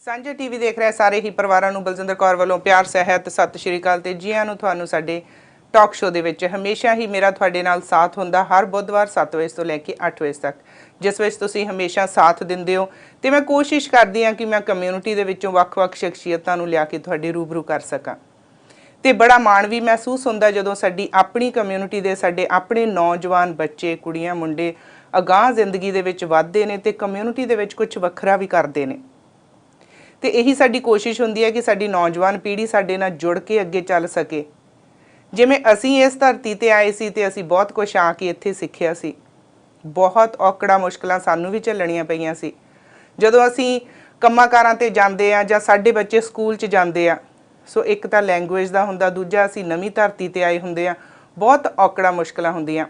ਸਾਂਝਾ ਟੀਵੀ ਦੇਖ ਰਹੇ ਸਾਰੇ ਹੀ ਪਰਿਵਾਰਾਂ ਨੂੰ ਬਲਜਿੰਦਰ ਕੌਰ ਵੱਲੋਂ ਪਿਆਰ ਸਹਿਤ ਸਤਿ ਸ਼੍ਰੀ ਅਕਾਲ ਤੇ ਜੀਆਂ ਨੂੰ ਤੁਹਾਨੂੰ ਸਾਡੇ ਟਾਕ ਸ਼ੋ ਦੇ ਵਿੱਚ ਹਮੇਸ਼ਾ ਹੀ ਮੇਰਾ ਤੁਹਾਡੇ ਨਾਲ ਸਾਥ ਹੁੰਦਾ ਹਰ ਬੁੱਧਵਾਰ 7 ਵਜੇ ਤੋਂ ਲੈ ਕੇ 8 ਵਜੇ ਤੱਕ ਜਿਸ ਵਿੱਚ ਤੁਸੀਂ ਹਮੇਸ਼ਾ ਸਾਥ ਦਿੰਦੇ ਹੋ ਤੇ ਮੈਂ ਕੋਸ਼ਿਸ਼ ਕਰਦੀ ਹਾਂ ਕਿ ਮੈਂ ਕਮਿਊਨਿਟੀ ਦੇ ਵਿੱਚੋਂ ਵੱਖ-ਵੱਖ ਸ਼ਖਸੀਅਤਾਂ ਨੂੰ ਲਿਆ ਕੇ ਤੁਹਾਡੇ ਰੂਬਰੂ ਕਰ ਸਕਾਂ ਤੇ ਬੜਾ ਮਾਣ ਵੀ ਮਹਿਸੂਸ ਹੁੰਦਾ ਜਦੋਂ ਸਾਡੀ ਆਪਣੀ ਕਮਿਊਨਿਟੀ ਦੇ ਸਾਡੇ ਆਪਣੇ ਨੌਜਵਾਨ ਬੱਚੇ ਕੁੜੀਆਂ ਮੁੰਡੇ ਅਗਾਂਹ ਜ਼ਿੰਦਗੀ ਦੇ ਵਿੱਚ ਵਧਦੇ ਨੇ ਤੇ ਕਮਿਊਨਿਟੀ ਦੇ ਵਿੱਚ ਕੁਝ ਵੱਖਰਾ ਵੀ ਕਰਦੇ ਨੇ ਤੇ ਇਹੀ ਸਾਡੀ ਕੋਸ਼ਿਸ਼ ਹੁੰਦੀ ਹੈ ਕਿ ਸਾਡੀ ਨੌਜਵਾਨ ਪੀੜ੍ਹੀ ਸਾਡੇ ਨਾਲ ਜੁੜ ਕੇ ਅੱਗੇ ਚੱਲ ਸਕੇ ਜਿਵੇਂ ਅਸੀਂ ਇਸ ਧਰਤੀ ਤੇ ਆਏ ਸੀ ਤੇ ਅਸੀਂ ਬਹੁਤ ਕੁਝ ਆ ਕੇ ਇੱਥੇ ਸਿੱਖਿਆ ਸੀ ਬਹੁਤ ਔਕੜਾਂ ਮੁਸ਼ਕਲਾਂ ਸਾਨੂੰ ਵੀ ਝੱਲਣੀਆਂ ਪਈਆਂ ਸੀ ਜਦੋਂ ਅਸੀਂ ਕੰਮਾਂ-ਕਾਰਾਂ ਤੇ ਜਾਂਦੇ ਆ ਜਾਂ ਸਾਡੇ ਬੱਚੇ ਸਕੂਲ 'ਚ ਜਾਂਦੇ ਆ ਸੋ ਇੱਕ ਤਾਂ ਲੈਂਗੁਏਜ ਦਾ ਹੁੰਦਾ ਦੂਜਾ ਅਸੀਂ ਨਵੀਂ ਧਰਤੀ ਤੇ ਆਏ ਹੁੰਦੇ ਆ ਬਹੁਤ ਔਕੜਾਂ ਮੁਸ਼ਕਲਾਂ ਹੁੰਦੀਆਂ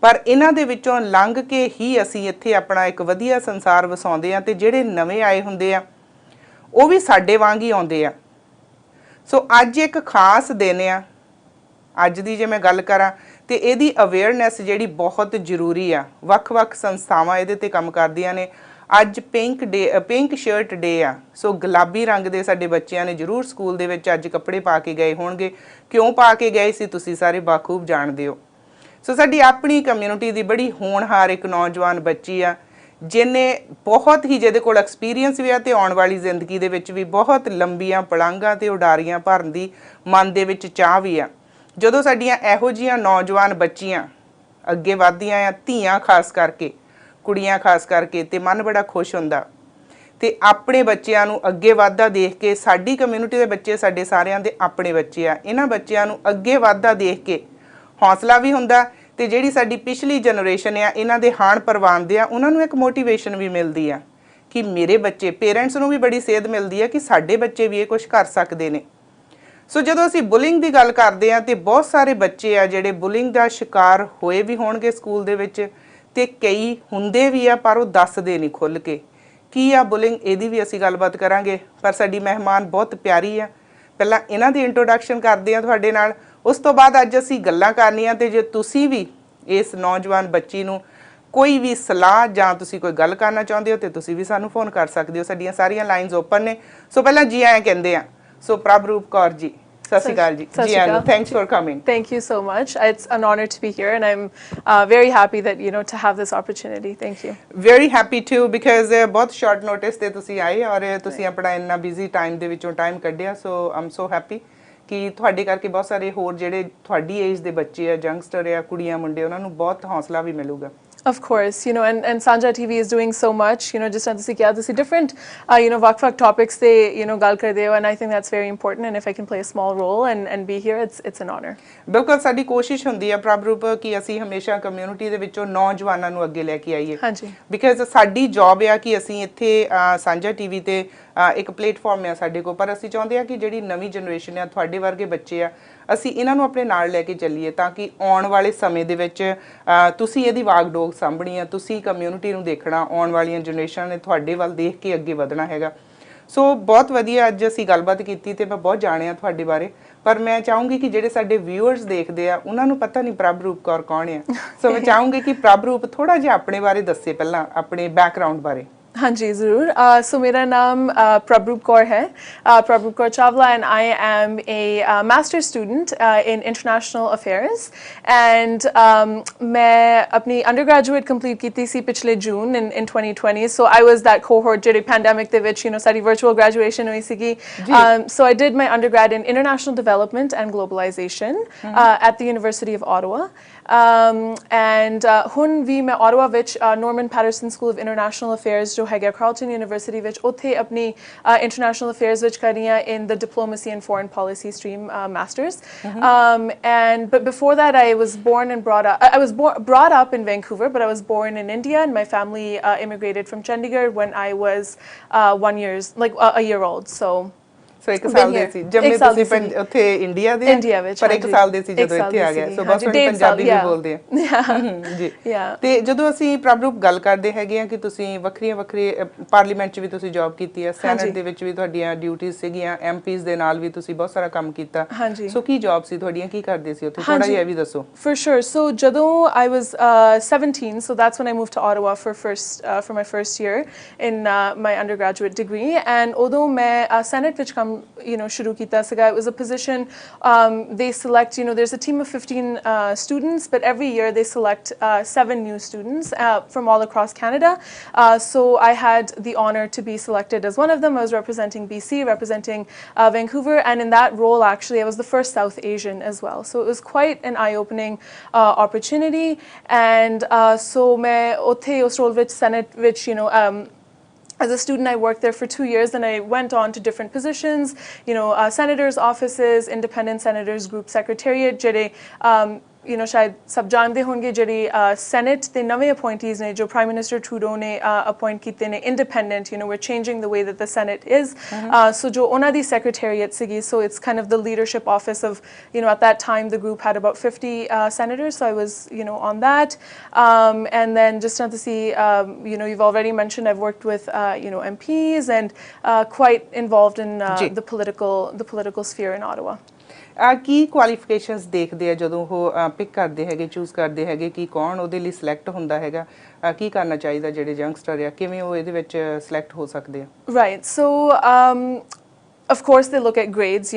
ਪਰ ਇਹਨਾਂ ਦੇ ਵਿੱਚੋਂ ਲੰਘ ਕੇ ਹੀ ਅਸੀਂ ਇੱਥੇ ਆਪਣਾ ਇੱਕ ਵਧੀਆ ਸੰਸਾਰ ਵਸਾਉਂਦੇ ਆ ਤੇ ਜਿਹੜੇ ਨਵੇਂ ਆਏ ਹੁੰਦੇ ਆ ਉਹ ਵੀ ਸਾਡੇ ਵਾਂਗ ਹੀ ਆਉਂਦੇ ਆ ਸੋ ਅੱਜ ਇੱਕ ਖਾਸ ਦਿਨ ਆ ਅੱਜ ਦੀ ਜੇ ਮੈਂ ਗੱਲ ਕਰਾਂ ਤੇ ਇਹਦੀ ਅਵੇਅਰਨੈਸ ਜਿਹੜੀ ਬਹੁਤ ਜ਼ਰੂਰੀ ਆ ਵੱਖ-ਵੱਖ ਸੰਸਥਾਵਾਂ ਇਹਦੇ ਤੇ ਕੰਮ ਕਰਦੀਆਂ ਨੇ ਅੱਜ ਪਿੰਕ ਸ਼ਰਟ ਡੇ ਆ ਸੋ ਗੁਲਾਬੀ ਰੰਗ ਦੇ ਸਾਡੇ ਬੱਚਿਆਂ ਨੇ ਜ਼ਰੂਰ ਸਕੂਲ ਦੇ ਵਿੱਚ ਅੱਜ ਕੱਪੜੇ ਪਾ ਕੇ ਗਏ ਹੋਣਗੇ ਕਿਉਂ ਪਾ ਕੇ ਗਏ ਸੀ ਤੁਸੀਂ ਸਾਰੇ ਬਾਖੂਬ ਜਾਣਦੇ ਹੋ ਸੋ ਸਾਡੀ ਆਪਣੀ ਕਮਿਊਨਿਟੀ ਦੀ ਬੜੀ ਹੋਣਹਾਰ ਇੱਕ ਨੌਜਵਾਨ ਬੱਚੀ ਆ ਜਿਹਨੇ ਬਹੁਤ ਹੀ ਜਿਹਦੇ ਕੋਲ ਐਕਸਪੀਰੀਅੰਸ ਵੀ ਆ ਤੇ ਆਉਣ ਵਾਲੀ ਜ਼ਿੰਦਗੀ ਦੇ ਵਿੱਚ ਵੀ ਬਹੁਤ ਲੰਬੀਆਂ ਪਲਾਂਘਾਂ ਤੇ ਉਡਾਰੀਆਂ ਭਰਨ ਦੀ ਮਨ ਦੇ ਵਿੱਚ ਚਾਹ ਵੀ ਆ ਜਦੋਂ ਸਾਡੀਆਂ ਇਹੋ ਜਿਹੀਆਂ ਨੌਜਵਾਨ ਬੱਚੀਆਂ ਅੱਗੇ ਵਧਦੀਆਂ ਆ ਧੀਆਂ ਖਾਸ ਕਰਕੇ ਕੁੜੀਆਂ ਖਾਸ ਕਰਕੇ ਤੇ ਮਨ ਬੜਾ ਖੁਸ਼ ਹੁੰਦਾ ਤੇ ਆਪਣੇ ਬੱਚਿਆਂ ਨੂੰ ਅੱਗੇ ਵਧਦਾ ਦੇਖ ਕੇ ਸਾਡੀ ਕਮਿਊਨਿਟੀ ਦੇ ਬੱਚੇ ਸਾਡੇ ਸਾਰਿਆਂ ਦੇ ਆਪਣੇ ਬੱਚੇ ਆ ਇਹਨਾਂ ਬੱਚਿਆਂ ਨੂੰ ਅੱਗੇ ਵਧਦਾ ਦੇਖ ਕੇ ਹੌਸਲਾ ਵੀ ਹੁੰਦਾ ਤੇ ਜਿਹੜੀ ਸਾਡੀ ਪਿਛਲੀ ਜਨਰੇਸ਼ਨ ਆ ਇਹਨਾਂ ਦੇ ਹਾਣ ਪ੍ਰਵਾਨ ਦੇ ਆ ਉਹਨਾਂ ਨੂੰ ਇੱਕ ਮੋਟੀਵੇਸ਼ਨ ਵੀ ਮਿਲਦੀ ਆ ਕਿ ਮੇਰੇ ਬੱਚੇ ਪੇਰੈਂਟਸ ਨੂੰ ਵੀ ਬੜੀ ਸੇਧ ਮਿਲਦੀ ਆ ਕਿ ਸਾਡੇ ਬੱਚੇ ਵੀ ਇਹ ਕੁਝ ਕਰ ਸਕਦੇ ਨੇ ਸੋ ਜਦੋਂ ਅਸੀਂ ਬੁਲਿੰਗ ਦੀ ਗੱਲ ਕਰਦੇ ਆ ਤੇ ਬਹੁਤ ਸਾਰੇ ਬੱਚੇ ਆ ਜਿਹੜੇ ਬੁਲਿੰਗ ਦਾ ਸ਼ਿਕਾਰ ਹੋਏ ਵੀ ਹੋਣਗੇ ਸਕੂਲ ਦੇ ਵਿੱਚ ਤੇ ਕਈ ਹੁੰਦੇ ਵੀ ਆ ਪਰ ਉਹ ਦੱਸਦੇ ਨਹੀਂ ਖੁੱਲ ਕੇ ਕੀ ਆ ਬੁਲਿੰਗ ਇਹਦੀ ਵੀ ਅਸੀਂ ਗੱਲਬਾਤ ਕਰਾਂਗੇ ਪਰ ਸਾਡੀ ਮਹਿਮਾਨ ਬਹੁਤ ਪਿਆਰੀ ਆ ਪਹਿਲਾਂ ਇਹਨਾਂ ਦੀ ਇੰਟਰੋਡਕਸ਼ਨ ਕਰਦੇ ਆ ਤੁਹਾਡੇ ਨਾਲ ਉਸ ਤੋਂ ਬਾਅਦ ਅੱਜ ਅਸੀਂ ਗੱਲਾਂ ਕਰਨੀਆਂ ਤੇ ਜੇ ਤੁਸੀਂ ਵੀ ਇਸ ਨੌਜਵਾਨ ਬੱਚੀ ਨੂੰ ਕੋਈ ਵੀ ਸਲਾਹ ਜਾਂ ਤੁਸੀਂ ਕੋਈ ਗੱਲ ਕਰਨਾ ਚਾਹੁੰਦੇ ਹੋ ਤੇ ਤੁਸੀਂ ਵੀ ਸਾਨੂੰ ਫੋਨ ਕਰ ਸਕਦੇ ਹੋ ਸਾਡੀਆਂ ਸਾਰੀਆਂ ਲਾਈਨਸ ਓਪਨ ਨੇ ਸੋ ਪਹਿਲਾਂ ਜੀ ਆਇਆਂ ਕਹਿੰਦੇ ਆ ਸੋ ਪ੍ਰਭਰੂਪ ਕੌਰ ਜੀ ਸਤਿ ਸ਼੍ਰੀ ਅਕਾਲ ਜੀ ਜੀ ਆਇਆਂ thanks for coming Thank you so much. It's an honor to be here and I'm very happy that to have this opportunity. Thank you. Very happy too because ਬਹੁਤ short notice ਤੇ ਤੁਸੀਂ ਆਏ ਔਰ ਤੁਸੀਂ ਆਪਣਾ ਇੰਨਾ ਬਿਜ਼ੀ ਟਾਈਮ ਦੇ ਵਿੱਚੋਂ ਟਾਈਮ ਕੱਢਿਆ ਸੋ ਆਮ ਸੋ ਹੈਪੀ ਕਿ ਤੁਹਾਡੇ ਕਰਕੇ ਬਹੁਤ ਸਾਰੇ ਹੋਰ ਜਿਹੜੇ ਤੁਹਾਡੀ ਏਜ ਦੇ ਬੱਚੇ ਆ ਯੰਗਸਟਰ ਆ ਕੁੜੀਆਂ ਮੁੰਡੇ ਉਹਨਾਂ ਨੂੰ ਬਹੁਤ ਹੌਸਲਾ ਵੀ ਮਿਲੂਗਾ Of course, and Sanjha TV is doing so much, just as you kiya ਤੁਸੀਂ different, ਵੱਖ-ਵੱਖ topics ਤੇ, ਗੱਲ ਕਰਦੇ ਹੋ and I think that's very important and if I can play a small role and be here, it's an honor. ਬਿਲਕੁਲ ਸਾਡੀ ਕੋਸ਼ਿਸ਼ ਹੁੰਦੀ ਆ ਪ੍ਰਭਰੂਪ ਕਿ ਅਸੀਂ ਹਮੇਸ਼ਾ ਕਮਿਊਨਿਟੀ ਦੇ ਵਿੱਚੋਂ ਨੌਜਵਾਨਾਂ ਨੂੰ ਅੱਗੇ ਲੈ ਕੇ ਆਈਏ ਹਾਂਜੀ ਬਿਕਾਜ਼ ਸਾਡੀ ਜੌਬ ਆ ਕਿ ਅਸੀਂ ਇੱਥੇ ਸਾਂਝਾ ਟੀਵੀ ਤੇ ਇੱਕ ਪਲੇਟਫਾਰਮ ਆ ਸਾਡੇ ਕੋਲ ਪਰ ਅਸੀਂ ਚਾਹੁੰਦੇ ਆ ਕਿ ਜਿਹੜੀ ਨਵੀਂ ਜਨਰੇਸ਼ਨ ਆ ਤੁਹਾਡੇ ਵਰਗੇ ਬੱਚੇ ਆ ਅਸੀਂ ਇਹਨਾਂ ਨੂੰ ਆਪਣੇ ਨਾਲ ਲੈ ਕੇ ਚੱਲੀਏ ਤਾਂ ਕਿ ਆਉਣ ਵਾਲੇ ਸਮੇਂ ਦੇ ਵਿੱਚ ਤੁਸੀਂ ਇਹਦੀ ਵਾਗਡੋਰ ਸਾਂਭਣੀ ਆ ਤੁਸੀਂ ਕਮਿਊਨਿਟੀ ਨੂੰ ਦੇਖਣਾ ਆਉਣ ਵਾਲੀਆਂ ਜਨਰੇਸ਼ਨ ਨੇ ਤੁਹਾਡੇ ਵੱਲ ਦੇਖ ਕੇ ਅੱਗੇ ਵਧਣਾ ਹੈਗਾ ਸੋ ਬਹੁਤ ਵਧੀਆ ਅੱਜ ਅਸੀਂ ਗੱਲਬਾਤ ਕੀਤੀ ਤੇ ਮੈਂ ਬਹੁਤ ਜਾਣਿਆ ਤੁਹਾਡੇ ਬਾਰੇ ਪਰ ਮੈਂ ਚਾਹੂੰਗੀ ਕਿ ਜਿਹੜੇ ਸਾਡੇ ਵਿਊਅਰਸ ਦੇਖਦੇ ਆ ਉਹਨਾਂ ਨੂੰ ਪਤਾ ਨਹੀਂ ਪ੍ਰਭਰੂਪ ਕੌਰ ਕੌਣ ਆ ਸੋ ਮੈਂ ਚਾਹੂੰਗੀ ਕਿ ਪ੍ਰਭਰੂਪ ਥੋੜਾ ਜਿਹਾ ਆਪਣੇ ਬਾਰੇ ਦੱਸੇ ਪਹਿਲਾਂ ਆਪਣੇ ਬੈਕਗ੍ਰਾਉਂਡ ਬਾਰੇ हाँ जी ज़रूर सो मेरा नाम प्रभरूप कौर है प्रभरूप Kaur Chawla and I am a master's student in international affairs and मैं अपनी undergraduate complete की थी पिछले June in 2020 so I was that cohort ਜਿਹੜੀ pandemic ਦੇ ਵਿੱਚ ਸਾਡੀ virtual graduation ਹੋਈ ਸੀਗੀ so I did my undergrad in international development and globalization at the University of Ottawa and ਹੁਣ ਵੀ ਮੈਂ Ottawa ਵਿੱਚ Norman Paterson School of International Affairs ਜੋ ਹੈਗਾ Carleton University ਵਿੱਚ ਉੱਥੇ ਆਪਣੀ international affairs ਵਿੱਚ ਕਰ ਰਹੀ ਹਾਂ in the diplomacy and foreign policy stream masters but before that I was born and brought up in Vancouver but I was born in India and my family immigrated from Chandigarh when I was a year old so ਸੋ 1 ਸਾਲ ਦੇ ਸੀ ਜੰਮੇ ਤੁਸੀਂ ਉੱਥੇ India ਦੇ ਪਰ 1 ਸਾਲ ਦੇ ਸੀ ਜਦੋਂ ਇੱਥੇ ਆ ਗਏ ਸੋ ਬਹੁਤ ਸੋਹਣੀ ਪੰਜਾਬੀ ਵੀ ਬੋਲਦੇ ਆ ਜੀ ਤੇ ਜਦੋਂ ਅਸੀਂ ਪ੍ਰਭਰੂਪ ਗੱਲ ਕਰਦੇ ਹੈਗੇ ਆ ਕਿ ਤੁਸੀਂ ਵੱਖਰੀ ਪਾਰਲੀਮੈਂਟ 'ਚ ਵੀ ਤੁਸੀਂ ਜੌਬ ਕੀਤੀ ਹੈ ਸੈਨੇਟ ਦੇ ਵਿੱਚ ਵੀ ਤੁਹਾਡੀਆਂ ਡਿਊਟੀਆਂ ਸੀਗੀਆਂ ਐਮਪੀਜ਼ ਦੇ ਨਾਲ ਵੀ ਤੁਸੀਂ ਬਹੁਤ ਸਾਰਾ ਕੰਮ ਕੀਤਾ ਸੋ ਕੀ ਜੌਬ ਸੀ ਤੁਹਾਡੀਆਂ ਕੀ ਕਰਦੇ ਸੀ ਉੱਥੇ ਥੋੜਾ ਜਿਹਾ ਵੀ ਦੱਸੋ For sure. So ਜਦੋਂ I was 17, so that's when I moved to Ottawa for my first year in my undergraduate degree, and although मैं Senate ਵਿੱਚ ਕੰਮ ਸ਼ੁਰੂ ਕੀਤਾ ਸੀਗਾ, it was a position they select, there's a team of 15 students, but every year they select 7 new students from all across Canada. So I had the honor to be selected as one of them. I was representing BC, representing Vancouver, and in that role actually I was the first South Asian as well. So it was quite an eye-opening opportunity, and so मैं ਉੱਥੇ ਉਸ role ਵਿੱਚ Senate ਵਿੱਚ as a student, I worked there for 2 years, and I went on to different positions, senators' offices, independent senators' group secretariat, शायद सब जानते होंगे ਜਿਹੜੀ Senate ਦੇ ਨਵੇਂ appointees ਨੇ ਜੋ Prime Minister Trudeau ਨੇ appoint ਕੀਤੇ ਨੇ independent, we're changing the way that the Senate is. So ਜੋ ਉਹਨਾਂ ਦੀ secretariat ਸੀਗੀ, so it's kind of the leadership office of, at that time the group had about 50 senators, so I was, on that. And then just not to see, you've already mentioned I've worked with, MPs and quite involved in the political sphere in Ottawa. Ki qualifications ਦੇਖਦੇ ਆ ਜਦੋਂ ਉਹ pick ਕਰਦੇ ਹੈਗੇ choose ਕਰਦੇ ਹੈਗੇ ਕਿ ਕੌਣ ਉਹਦੇ ਲਈ ਸਿਲੈਕਟ ਹੁੰਦਾ ਹੈਗਾ ਕੀ ਕਰਨਾ ਚਾਹੀਦਾ ਜਿਹੜੇ ਯੰਗਸਟਰ ਆ ਕਿਵੇਂ ਉਹ ਇਹਦੇ ਵਿੱਚ ਸਿਲੈਕਟ ਹੋ ਸਕਦੇ ਆ right so of course they look at grades,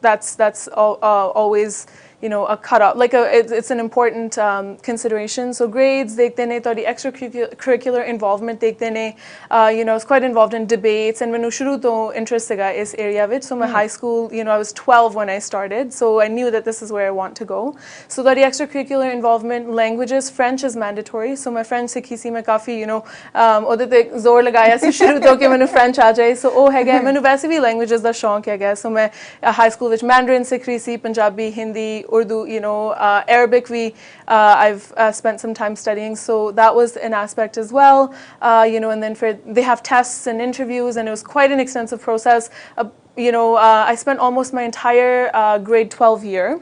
that's always a cutoff, like it's an important consideration. So grades dekhte ne, todi extracurricular involvement dekhte ne, I was quite involved in debates, and menu shuru to interest siga is area vich. So my high school, I was 12 when I started, so I knew that this is where I want to go. So todi extracurricular involvement, languages, French is mandatory, so my French sikhi si, main kafi ਉਹਦੇ ਤੇ ਜ਼ੋਰ ਲਗਾਇਆ ਸੀ ਸ਼ੁਰੂ ਤੋਂ ਕਿ ਮੈਨੂੰ French ਆ ਜਾਏ ਸੋ ਉਹ ਹੈਗਾ ਮੈਨੂੰ ਵੈਸੇ ਵੀ ਲੈਂਗੁਏजेस ਦਾ ਸ਼ੌਂਕ ਹੈਗਾ ਸੋ ਮੈਂ ਹਾਈ ਸਕੂਲ ਵਿੱਚ ਮੈਂਡਰਿਨ ਸਿੱਖ ਰਹੀ ਸੀ Punjabi Hindi Urdu, Arabic I've spent some time studying, so that was an aspect as well, and then they have tests and interviews, and it was quite an extensive process. I spent almost my entire grade 12 year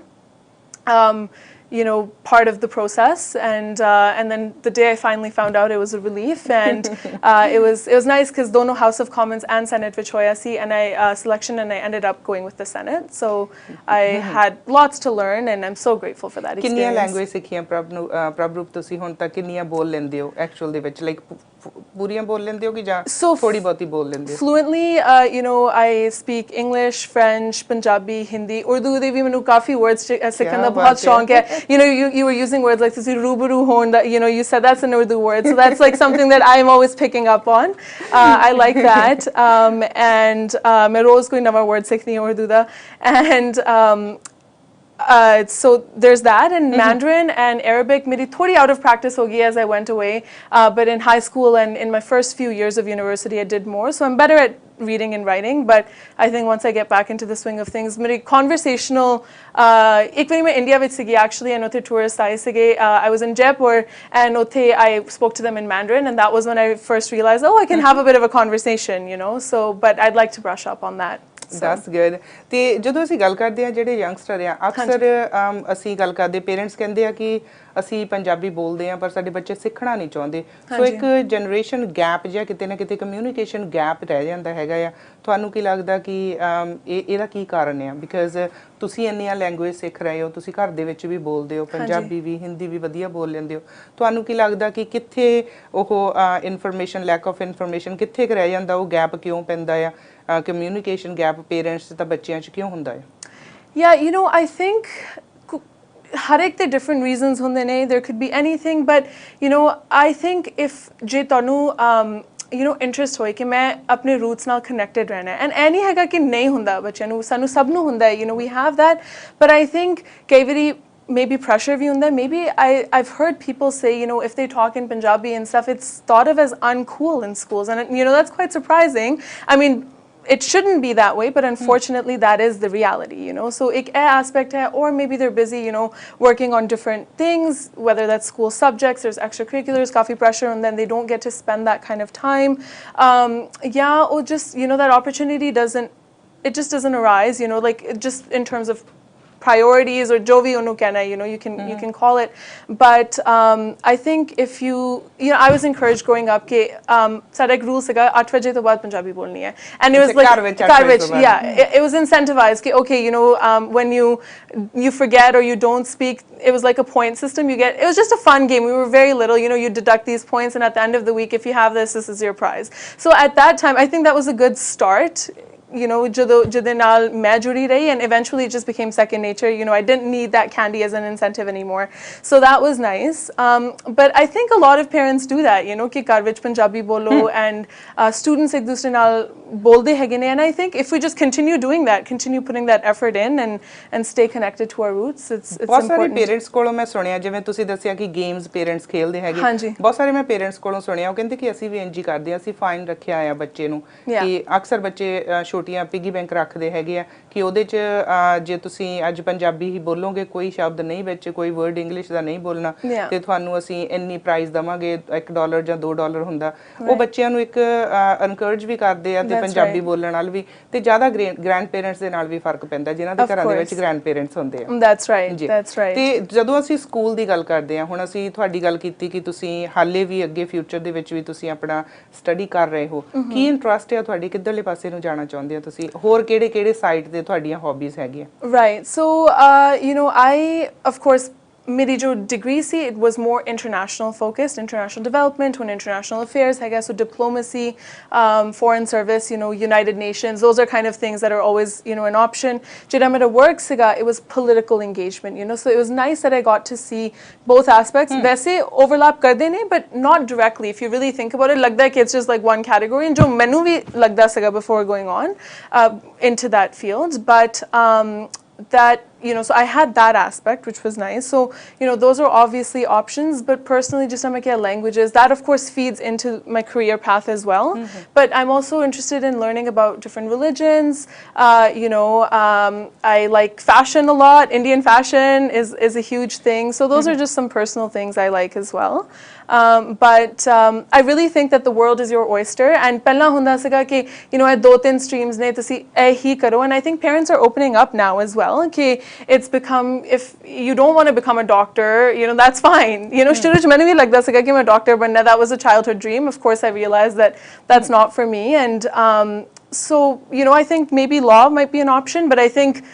part of the process, and then the day I finally found out, it was a relief, and it was nice because dono House of Commons and Senate vich hoya si, and I selection, and I ended up going with the Senate, so I had lots to learn, and I'm so grateful for that experience. ਕਿੰਨੀਆਂ language ਸਿੱਖੀਆਂ ਪ੍ਰਭਰੂਪ ਤੁਸੀਂ ਹੁਣ ਤੱਕ ਕਿੰਨੀਆਂ ਬੋਲ ਲੈਂਦੇ ਹੋ actual ਦੇ ਵਿੱਚ ਲਾਈਕ ਪੂਰੀਆਂ ਬੋਲ ਲੈਂਦੇ ਹੋ ਕਿ ਜਾਂ ਥੋੜੀ ਬਹੁਤੀ ਬੋਲ ਲੈਂਦੇ ਹੋ fluently I speak English, French, Punjabi, Hindi, Urdu ਦੇ ਵੀ ਮੈਨੂੰ ਕਾਫੀ words ਸਿੱਖਣ ਦਾ ਬਹੁਤ ਸ਼ੌਂਕ ਹੈ you were using words like ਤੁਸੀਂ ਰੂਬਰੂ ਹੋਣ ਦਾ you said that's an Urdu word, so that's like something that I'm always picking up on. I like that, and ਮੈਂ ਰੋਜ਼ ਕੋਈ ਨਵਾਂ word ਸਿੱਖਦੀ ਹਾਂ Urdu the, and so there's that, and Mandarin and Arabic meri thodi out of practice ho gayi as I went away, but in high school and in my first few years of university I did more, so I'm better at reading and writing, but I think once I get back into the swing of things meri conversational ek bari main India vich sigi actually, and uthe tourist aaye sige, I was in Jaipur, and uthe I spoke to them in Mandarin, and that was when I first realized, I can have a bit of a conversation, so but I'd like to brush up on that. That's good. ਤੇ ਜਦੋਂ ਅਸੀਂ ਗੱਲ ਕਰਦੇ ਆ ਜਿਹੜੇ youngster ਆ ਅਕਸਰ ਅਸੀਂ ਗੱਲ ਕਰਦੇ ਪੇਰੈਂਟਸ ਕਹਿੰਦੇ ਆ ਕਿ ਅਸੀਂ ਪੰਜਾਬੀ ਬੋਲਦੇ ਆ ਪਰ ਸਾਡੇ ਬੱਚੇ ਸਿੱਖਣਾ ਨਹੀਂ ਚਾਹੁੰਦੇ ਸੋ ਇੱਕ ਜਨਰੇਸ਼ਨ ਗੈਪ ਜਿਹਾ ਕਿਤੇ ਨਾ ਕਿਤੇ ਕਮਿਊਨੀਕੇਸ਼ਨ ਗੈਪ ਰਹਿ ਜਾਂਦਾ ਹੈਗਾ ਆ ਤੁਹਾਨੂੰ ਕੀ ਲੱਗਦਾ ਕਿ ਇਹਦਾ ਕੀ ਕਾਰਨ ਆ ਬਿਕਾਜ਼ ਤੁਸੀਂ ਇੰਨੀਆਂ ਲੈਂਗੁਏਜ ਸਿੱਖ ਰਹੇ ਹੋ ਤੁਸੀਂ ਘਰ ਦੇ ਵਿੱਚ ਵੀ ਬੋਲਦੇ ਹੋ ਪੰਜਾਬੀ ਵੀ ਹਿੰਦੀ ਵੀ ਵਧੀਆ ਬੋਲ ਲੈਂਦੇ ਹੋ ਤੁਹਾਨੂੰ ਕੀ ਲੱਗਦਾ ਕਿ ਕਿੱਥੇ ਉਹ ਇਨਫੋਰਮੇਸ਼ਨ ਲੈਕ ਆਫ ਇਨਫੋਰਮੇਸ਼ਨ ਕਿੱਥੇ ਕੁ ਰਹਿ ਜਾਂਦਾ ਉਹ ਗੈਪ ਕਿਉਂ ਪੈਂਦਾ ਆ communication gap parents ਤੇ ਬੱਚਿਆਂ 'ਚ ਕਿਉਂ ਹੁੰਦਾ ਹੈ I think ਹਰ ਇੱਕ ਦੇ different reasons ਹੁੰਦੇ ਨੇ there could be anything, but I think if ਜੇ ਤੁਹਾਨੂੰ ਇੰਟਰਸਟ ਹੋਏ ਕਿ ਮੈਂ ਆਪਣੇ ਰੂਟਸ ਨਾਲ ਕਨੈਕਟਡ ਰਹਿਣਾ ਐਂਡ ਇਹ ਨਹੀਂ ਹੈਗਾ ਕਿ ਨਹੀਂ ਹੁੰਦਾ ਬੱਚਿਆਂ ਨੂੰ ਸਾਨੂੰ ਸਭ ਨੂੰ ਹੁੰਦਾ ਹੈ we have that, but I think ਕਈ ਵਾਰੀ maybe pressure ਵੀ ਹੁੰਦਾ maybe I've heard people say if they talk in Punjabi and stuff it's thought of as uncool in schools, and that's quite surprising. I mean it shouldn't be that way, but unfortunately that is the reality, so ek aspect hai, or maybe they're busy working on different things, whether that's school subjects, there's extracurriculars, kafi pressure, and then they don't get to spend that kind of time or just that opportunity doesn't it just doesn't arise, you know, like just in terms of priorities or jo bhi onu kehna hai, you know, you can call it. But I think if you know, I was encouraged growing up ke sada ek rule sega 8 baje to baad Punjabi bolni hai, and it was like kar vich, yeah, it was incentivized ke okay, you know, when you forget or you don't speak, it was like a point system. It was just a fun game. We were very little, you know, you deduct these points, and at the end of the week, if you have this is your prize. So at that time, I think that was a good start. You know, jide naal main judi rahi, and eventually it just became second nature. You know, I didn't need that candy as an incentive anymore. So that was nice. But I think a lot of parents do that, you know, ki kar vich Punjabi bolo, and students ek dusre naal bolde hege ne. And I think if we just continue doing that, continue putting that effort in and stay connected to our roots, it's ਬਹੁਤ ਸਾਰੇ important. Parents ਕੋਲੋਂ ਮੈਂ ਸੁਣਿਆ, ਜਿਵੇਂ ਤੁਸੀਂ ਦੱਸਿਆ ਕਿ games parents ਖੇਲਦੇ ਹੈਗੇ, ਬਹੁਤ ਸਾਰੇ ਮੈਂ ਪੇਰੈਂਟਸ ਕੋਲੋਂ ਸੁਣਿਆ, ਉਹ ਕਹਿੰਦੇ ਕਿ ਅਸੀਂ ਵੀ ਇੰਜ ਹੀ ਕਰਦੇ ਹਾਂ, ਅਸੀਂ ਫਾਈਨ ਰੱਖਿਆ ਆ ਬੱਚੇ ਨੂੰ, ਕਿ ਅਕਸਰ ਬੱਚੇ ਛੋਟੀਆਂ ਪਿਗੀ ਬੈਂਕ ਰੱਖਦੇ ਹੈਗੇ ਆ ਕਿ ਉਹਦੇ 'ਚ ਜੇ ਤੁਸੀਂ ਅੱਜ ਪੰਜਾਬੀ ਹੀ ਬੋਲੋਗੇ, ਕੋਈ ਸ਼ਬਦ ਨਹੀਂ ਵਿੱਚ ਕੋਈ ਵਰਡ ਇੰਗਲਿਸ਼ ਦਾ ਨਹੀਂ ਬੋਲਣਾ, ਤੇ ਤੁਹਾਨੂੰ ਅਸੀਂ ਇੰਨੀ ਪ੍ਰਾਈਜ਼ ਦੇਵਾਂਗੇ, $1 ਜਾਂ $2 ਹੁੰਦਾ। ਉਹ ਬੱਚਿਆਂ ਨੂੰ ਇੱਕ ਐਨਕਰੇਜ ਵੀ ਕਰਦੇ ਆ ਤੇ ਪੰਜਾਬੀ ਬੋਲਣ ਨਾਲ ਵੀ, ਤੇ ਜ਼ਿਆਦਾ ਗ੍ਰੈਂਡ ਪੇਰੈਂਟਸ ਦੇ ਨਾਲ ਵੀ ਫਰਕ ਪੈਂਦਾ ਜਿਨ੍ਹਾਂ ਦੇ ਘਰਾਂ ਦੇ ਵਿੱਚ ਗ੍ਰੈਂਡ ਪੇਰੈਂਟਸ ਹੁੰਦੇ ਆ। That's right, that's right. ਤੇ ਜਦੋਂ ਅਸੀਂ ਸਕੂਲ ਦੀ ਗੱਲ ਕਰਦੇ ਆ, ਹੁਣ ਅਸੀਂ ਤੁਹਾਡੀ ਗੱਲ ਕੀਤੀ ਕਿ ਤੁਸੀਂ ਹਾਲੇ ਵੀ ਅੱਗੇ ਫਿਊਚਰ ਦੇ ਵਿੱਚ ਵੀ ਤੁਸੀਂ ਆਪਣਾ ਸਟੱਡੀ ਕਰ ਰਹੇ ਹੋ, ਕੀ ਇੰਟਰਸਟ ਹੈ ਤੁਹਾਡੀ, ਕਿੱਧਰਲੇ ਪਾਸੇ ਨੂੰ ਜਾਣਾ ਚਾਹੁੰਦੇ ਹੋ ਤੁਸੀਂ, ਹੋਰ ਕਿਹੜੇ ਸਾਈਡ ਤੇ ਤੁਹਾਡੀਆਂ ਹੌਬੀਜ਼ ਹੈਗੀਆਂ? Right, so you know, I of course मेरी जो degree C, it was more international focused, international development and international affairs, I guess, so diplomacy, foreign service, you know, United Nations, those are kind of things that are always, you know, an option. Jada mera work siga, it was political engagement, you know, so it was nice that I got to see both aspects. वैसे overlap कर देने, but not directly. If you really think about it, लगता है कि it's just like one category, and जो मैंने भी लगता सिगा before going on into that field, but that, you know, so I had that aspect, which was nice. So, you know, those are obviously options, but personally, just I'm languages, that of course feeds into my career path as well. But I'm also interested in learning about different religions. You know, I like fashion a lot. Indian fashion is a huge thing. So those are just some personal things I like as well. But I really think that the world is your oyster. And pehla hunda siga ki, you know, 2-3 streams ne tusi eh hi karo. And I think parents are opening up now as well. Ki it's become, if you don't want to become a doctor, you know, that's fine. You know, shuru ch maine bhi lagda siga ki main doctor banna, that was a childhood dream. Of course I realized that that's not for me. And so, you know, I think maybe law might be an option, but I think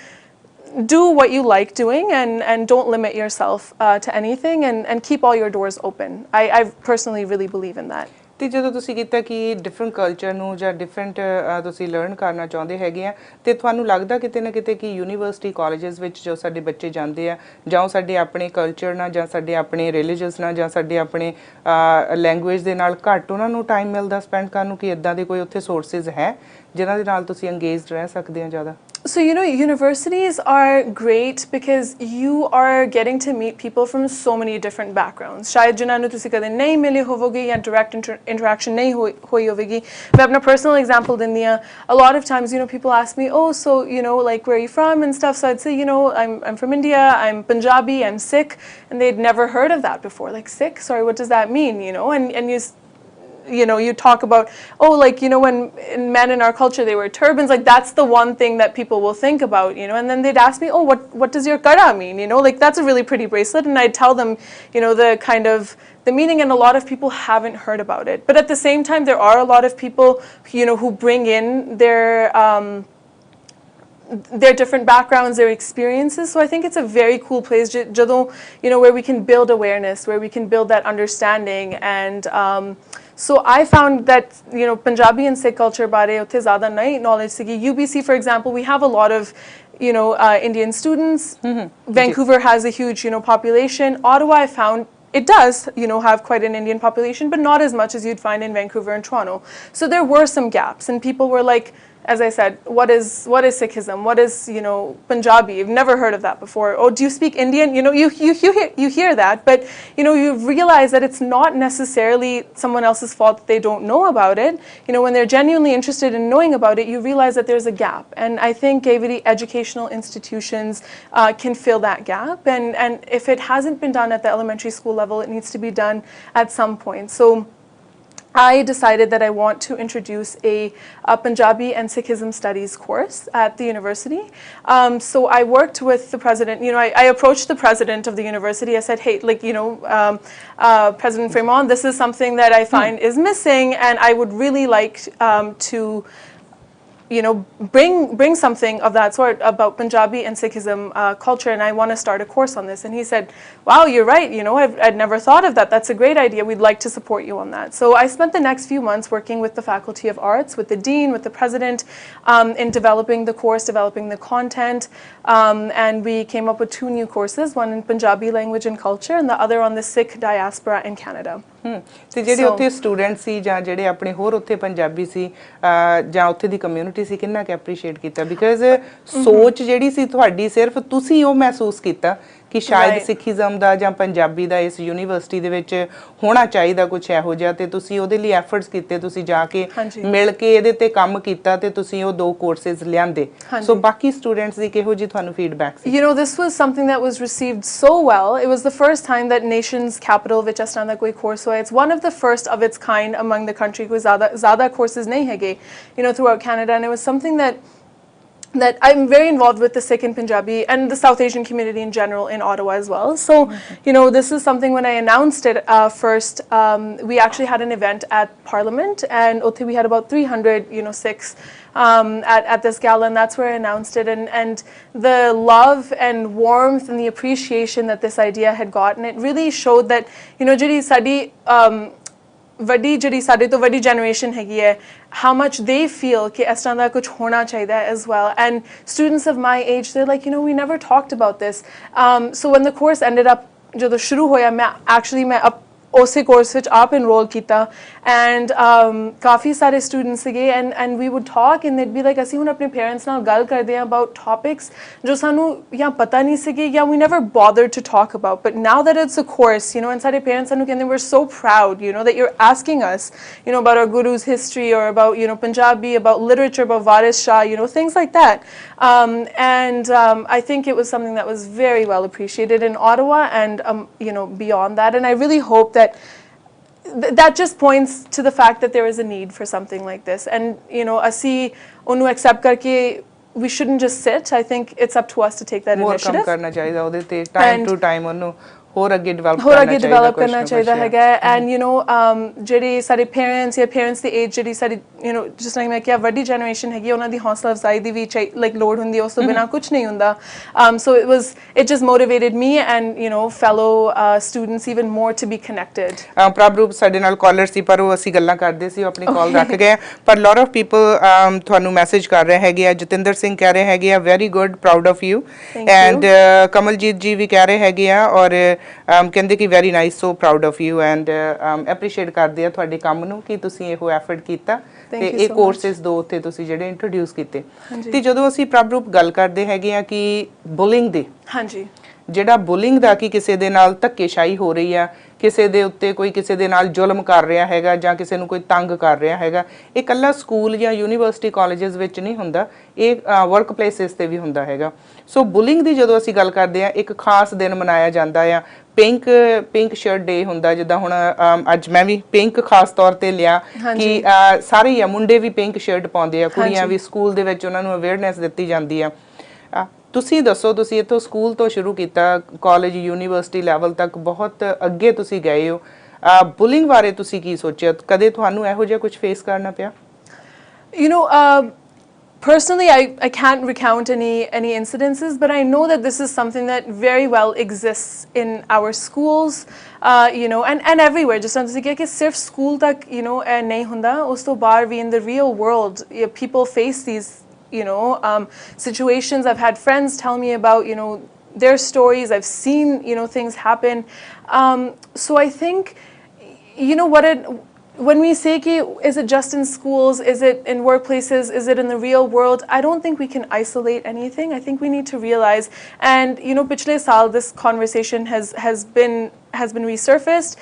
do what you like doing, and don't limit yourself to anything, and keep all your doors open. I personally really believe in that. ਤੇ ਜਦੋਂ ਤੁਸੀਂ ਕੀਤਾ ਕਿ different culture ਨੂੰ ਜਾਂ different ਤੁਸੀਂ learn ਕਰਨਾ ਚਾਹੁੰਦੇ ਹੈਗੇ ਆ, ਤੇ ਤੁਹਾਨੂੰ ਲੱਗਦਾ ਕਿਤੇ ਨਾ ਕਿਤੇ ਕਿ ਯੂਨੀਵਰਸਿਟੀ ਕਾਲਜਸ ਵਿੱਚ ਜੋ ਸਾਡੇ ਬੱਚੇ ਜਾਂਦੇ ਆ, ਜਾਂ ਸਾਡੇ ਆਪਣੇ ਕਲਚਰ ਨਾਲ ਜਾਂ ਸਾਡੇ ਆਪਣੇ ਰਿਲੀਜੀਅਸ ਨਾਲ ਜਾਂ ਸਾਡੇ ਆਪਣੇ ਲੈਂਗੁਏਜ ਦੇ ਨਾਲ ਘੱਟ ਉਹਨਾਂ ਨੂੰ ਟਾਈਮ ਮਿਲਦਾ ਸਪੈਂਡ ਕਰਨ ਨੂੰ, ਕਿ ਇਦਾਂ ਦੇ ਕੋਈ ਉੱਥੇ ਸੋਰਸਿਸ ਹੈ ਜਿਨ੍ਹਾਂ ਦੇ ਨਾਲ ਤੁਸੀਂ ਇੰਗੇਜਡ ਰਹਿ ਸਕਦੇ ਆ ਜ਼ਿਆਦਾ? So, you know, universities are great because you are getting to meet people from so many different backgrounds. Shayad जिन्हां नु तुसी कदे नहीं मिले होवोगे या direct interaction नहीं होई होवेगी. मैं अपना personal example दिंदी हां. A lot of times, you know, people ask me, oh, so, you know, like, where are you from and stuff. So I'd say, you know, I'm from India, I'm Punjabi, I'm Sikh, and they'd never heard of that before. Like, Sikh? Sorry, what does that mean? You know, and you know, you talk about, oh, like, you know, when men in our culture, they wear turbans, like, that's the one thing that people will think about, you know, and then they'd ask me, oh, what does your kara mean? You know, like, that's a really pretty bracelet, and I'd tell them, you know, the kind of the meaning, and a lot of people haven't heard about it. But at the same time, there are a lot of people, you know, who bring in their different backgrounds, their experiences. So I think it's a very cool place, jadon, you know, where we can build awareness, where we can build that understanding. And so I found that, you know, Punjabi and Sikh culture bare utte zyada nahi knowledge sigi. UBC, for example, we have a lot of, you know, Indian students. Vancouver has a huge, you know, population. Ottawa, I found, it does, you know, have quite an Indian population, but not as much as you'd find in Vancouver and Toronto. So there were some gaps, and people were like, as I said, what is Sikhism? What is, you know, Punjabi? You've never heard of that before. Oh, do you speak Indian? You know, you hear that, but, you know, you realize that it's not necessarily someone else's fault that they don't know about it. You know, when they're genuinely interested in knowing about it, you realize that there's a gap. And I think every educational institutions can fill that gap. And if it hasn't been done at the elementary school level, it needs to be done at some point. So I decided that I want to introduce a Punjabi and Sikhism studies course at the university. So I worked with the president. I approached the president of the university. I said, hey, President Fremont, this is something that I find is missing, and I would really like to bring something of that sort about Punjabi and Sikhism culture, and I want to start a course on this. And he said, wow, you're right, I'd never thought of that. That's a great idea. We'd like to support you on that. So I spent the next few months working with the Faculty of Arts, with the Dean, with the President, in developing the course, developing the content, and we came up with 2 new courses, one in Punjabi language and culture, and the other on the Sikh diaspora in Canada. ਤੇ ਜਿਹੜੇ ਉੱਥੇ student ਸੀ ਜਾਂ ਜਿਹੜੇ ਆਪਣੇ ਹੋਰ ਉੱਥੇ ਪੰਜਾਬੀ ਸੀ ਜਾਂ ਉੱਥੇ ਦੀ ਕਮਿਊਨਿਟੀ ਸੀ ਕਿੰਨਾ ਕਿ ਐਪਰੀਸ਼ੀਏਟ ਕੀਤਾ ਬਿਕਾਜ਼ ਸੋਚ ਜਿਹੜੀ ਸੀ ਤੁਹਾਡੀ ਸਿਰਫ ਤੁਸੀਂ ਉਹ ਮਹਿਸੂਸ ਕੀਤਾ ਕਿ ਸ਼ਾਇਦ ਸਿੱਖੀਜ਼ਮ ਦਾ ਜਾਂ ਪੰਜਾਬੀ ਦਾ ਇਸ ਯੂਨੀਵਰਸਿਟੀ ਦੇ ਵਿੱਚ ਹੋਣਾ ਚਾਹੀਦਾ ਕੁਝ ਇਹੋ ਜਿਹਾ ਤੇ ਤੁਸੀਂ ਉਹਦੇ ਲਈ ਐਫਰਟਸ ਕੀਤੇ ਤੁਸੀਂ ਜਾ ਕੇ ਮਿਲ ਕੇ ਇਹਦੇ ਤੇ ਕੰਮ ਕੀਤਾ ਤੇ ਤੁਸੀਂ ਉਹ 2 ਕੋਰਸਸ ਲਿਆਂਦੇ ਸੋ ਬਾਕੀ ਸਟੂਡੈਂਟਸ ਦੀ ਕਿਹੋ ਜੀ ਤੁਹਾਨੂੰ feedback C this was something that was received so well. It was the first time that nation's capital ਵਿੱਚ ਇਸ ਤਰ੍ਹਾਂ ਦਾ ਕੋਈ course ਹੋਇਆ. It's one of the first of its kind among the country. ਕੋਈ ਜ਼ਿਆਦਾ courses ਨਹੀਂ ਹੈਗੇ throughout Canada, and it was something that I'm very involved with the Sikh and Punjabi and the South Asian community in general in Ottawa as well. So, this is something when I announced it first, we actually had an event at Parliament, and we had about 300, Sikhs at this gala, and that's where I announced it. And the love and warmth and the appreciation that this idea had gotten, it really showed that, ਜਿਹੜੀ ਸਾਡੀ ਵੱਡੀ ਜਿਹੜੀ ਸਾਡੇ ਤੋਂ ਵੱਡੀ generation ਹੈਗੀ ਹੈ how much they feel ਕਿ ਇਸ ਤਰ੍ਹਾਂ ਦਾ ਕੁਝ ਹੋਣਾ ਚਾਹੀਦਾ ਹੈ as well. And students of my age, they're like, we never talked about this. So when the course ended up, ਜਦੋਂ ਸ਼ੁਰੂ ਹੋਇਆ ਮੈਂ ਉਸੇ ਕੋਰਸ ਵਿੱਚ ਆਪ enroll ਕੀਤਾ and ਕਾਫੀ ਸਾਰੇ ਸਟੂਡੈਂਟਸ ਸੀਗੇ and we would talk and they'd be like ਅਸੀਂ ਹੁਣ ਆਪਣੇ ਪੇਰੈਂਟਸ ਨਾਲ ਗੱਲ ਕਰਦੇ ਹਾਂ about topics ਜੋ ਸਾਨੂੰ ਜਾਂ ਪਤਾ ਨਹੀਂ ਸੀਗੇ ਜਾਂ we never bothered to talk about, but now that it's a course, and ਸਾਡੇ ਪੇਰੈਂਟਸ ਸਾਨੂੰ ਕਹਿੰਦੇ we're so proud, that you're asking us, about our guru's history or about, Punjabi, about literature, about Waris Shah, things like that. And I think it was something that was very well appreciated in Ottawa and, beyond that. And I really hope that just points to the fact that there is a need for something like this. And, ਅਸੀਂ ਉਹਨੂੰ accept ਕਰਕੇ we shouldn't just sit. I think it's up to us to take that initiative. more ਕੰਮ ਕਰਨਾ ਚਾਹੀਦਾ ਉਹਦੇ ਤੇ time to time ਉਹਨੂੰ ਹੋਰ ਅੱਗੇ ਡਿਵੈਲਪ ਕਰਨਾ ਚਾਹੀਦਾ ਹੈਗਾ ਐਂਡ ਜਿਹੜੇ ਸਾਡੇ ਪੇਰੈਂਟਸ ਜਾਂ ਪੇਰੈਂਟਸ ਦੀ ਏਜ ਜਿਹੜੀ ਸਾਡੀ ਜਿਸ ਤਰ੍ਹਾਂ ਮੈਂ ਕਿਹਾ ਵੱਡੀ ਜਨਰੇਸ਼ਨ ਹੈਗੀ ਉਹਨਾਂ ਦੀ ਹੌਸਲਾ ਅਫਜ਼ਾਈ ਦੀ ਵੀ ਲੋੜ ਹੁੰਦੀ ਹੈ ਉਸ ਤੋਂ ਬਿਨਾਂ ਕੁਝ ਨਹੀਂ ਹੁੰਦਾ ਸੋ it just motivated me and fellow students even more to be connected. ਪ੍ਰਭਰੂਪ ਸਾਡੇ ਨਾਲ ਕਾਲਰ ਸੀ ਪਰ ਉਹ ਅਸੀਂ ਗੱਲਾਂ ਕਰਦੇ ਸੀ ਉਹ ਆਪਣੀ ਕਾਲ ਰੱਖ ਗਏ ਪਰ ਲੋਟ ਆਫ ਪੀਪਲ ਤੁਹਾਨੂੰ ਮੈਸੇਜ ਕਰ ਰਹੇ ਹੈਗੇ ਆ ਜਤਿੰਦਰ ਸਿੰਘ ਕਹਿ ਰਹੇ ਹੈਗੇ ਆ very good proud of you and Kamaljit ji ਵੀ ਕਹਿ ਰਹੇ ਹੈਗੇ ਆ ਔਰ ਕਹਿੰਦੇ ਕਿ very nice so proud of you and appreciate ਕਰਦੇ ਆ ਤੁਹਾਡੇ ਕੰਮ ਨੂੰ ਕਿ ਤੁਸੀਂ ਇਹੋ ਐਫਰਟ ਕੀਤਾ ਤੇ ਇਹ ਕੋਰਸਸ 2 ਉੱਥੇ ਤੁਸੀਂ ਜਿਹੜੇ ਇੰਟਰੋਡਿਊਸ ਕੀਤੇ ਤੇ ਜਦੋਂ ਅਸੀਂ ਪ੍ਰਭਰੂਪ ਗੱਲ ਕਰਦੇ ਹੈਗੇ ਆ ਕਿ ਬੁਲਿੰਗ ਦੀ ਹਾਂਜੀ ਜਿਹੜਾ ਬੁਲਿੰਗ ਦਾ ਕਿ ਕਿਸੇ ਦੇ ਨਾਲ ਧੱਕੇਸ਼ਾਹੀ ਹੋ ਰਹੀ ਆ ਕਿਸੇ ਦੇ ਉੱਤੇ ਕੋਈ ਕਿਸੇ ਦੇ ਨਾਲ ਜ਼ੁਲਮ ਕਰ ਰਿਹਾ ਹੈਗਾ ਜਾਂ ਕਿਸੇ ਨੂੰ ਕੋਈ ਤੰਗ ਕਰ ਰਿਹਾ ਹੈਗਾ ਇਹ ਇਕੱਲਾ ਸਕੂਲ ਜਾਂ ਯੂਨੀਵਰਸਿਟੀ ਕਾਲਜਸ ਵਿੱਚ ਨਹੀਂ ਹੁੰਦਾ ਇਹ ਵਰਕ ਪਲੇਸਿਸ ਤੇ ਵੀ ਹੁੰਦਾ ਹੈਗਾ ਸੋ ਬੁਲਿੰਗ ਦੀ ਜਦੋਂ ਅਸੀਂ ਗੱਲ ਕਰਦੇ ਆ ਇੱਕ ਖਾਸ ਦਿਨ ਮਨਾਇਆ ਜਾਂਦਾ ਆ ਪਿੰਕ ਸ਼ਰਟ ਡੇ ਹੁੰਦਾ ਜਿੱਦਾਂ ਹੁਣ ਅੱਜ ਮੈਂ ਵੀ ਪਿੰਕ ਖਾਸ ਤੌਰ ਤੇ ਲਿਆ ਕਿ ਸਾਰੇ ਹੀ ਆ ਮੁੰਡੇ ਵੀ ਪਿੰਕ ਸ਼ਰਟ ਪਾਉਂਦੇ ਆ ਕੁੜੀਆਂ ਵੀ ਸਕੂਲ ਦੇ ਵਿੱਚ ਉਹਨਾਂ ਨੂੰ ਅਵੇਅਰਨੈਸ ਦਿੱਤੀ ਜਾਂਦੀ ਆ ਤੁਸੀਂ ਦੱਸੋ ਤੁਸੀਂ ਇੱਥੋਂ ਸਕੂਲ ਤੋਂ ਸ਼ੁਰੂ ਕੀਤਾ ਕਾਲਜ ਯੂਨੀਵਰਸਿਟੀ ਲੈਵਲ ਤੱਕ ਬਹੁਤ ਅੱਗੇ ਤੁਸੀਂ ਗਏ ਹੋ ਬੁਲਿੰਗ ਬਾਰੇ ਤੁਸੀਂ ਕੀ ਸੋਚਿਆ ਕਦੇ ਤੁਹਾਨੂੰ ਇਹੋ ਜਿਹਾ ਕੁਝ ਫੇਸ ਕਰਨਾ ਪਿਆ Personally, I can't recount any incidences, but I know that this is something that very well exists in our schools, and everywhere. Just as you कि सिर्फ school तक नहीं हुंदा, उस तो बाहर भी in the real world, people face these situations. I've had friends tell me about their stories. I've seen things happen. So I think when we say ki, is it just in schools, is it in workplaces, is it in the real world, I don't think we can isolate anything. I think we need to realize, and pichle saal this conversation has been resurfaced,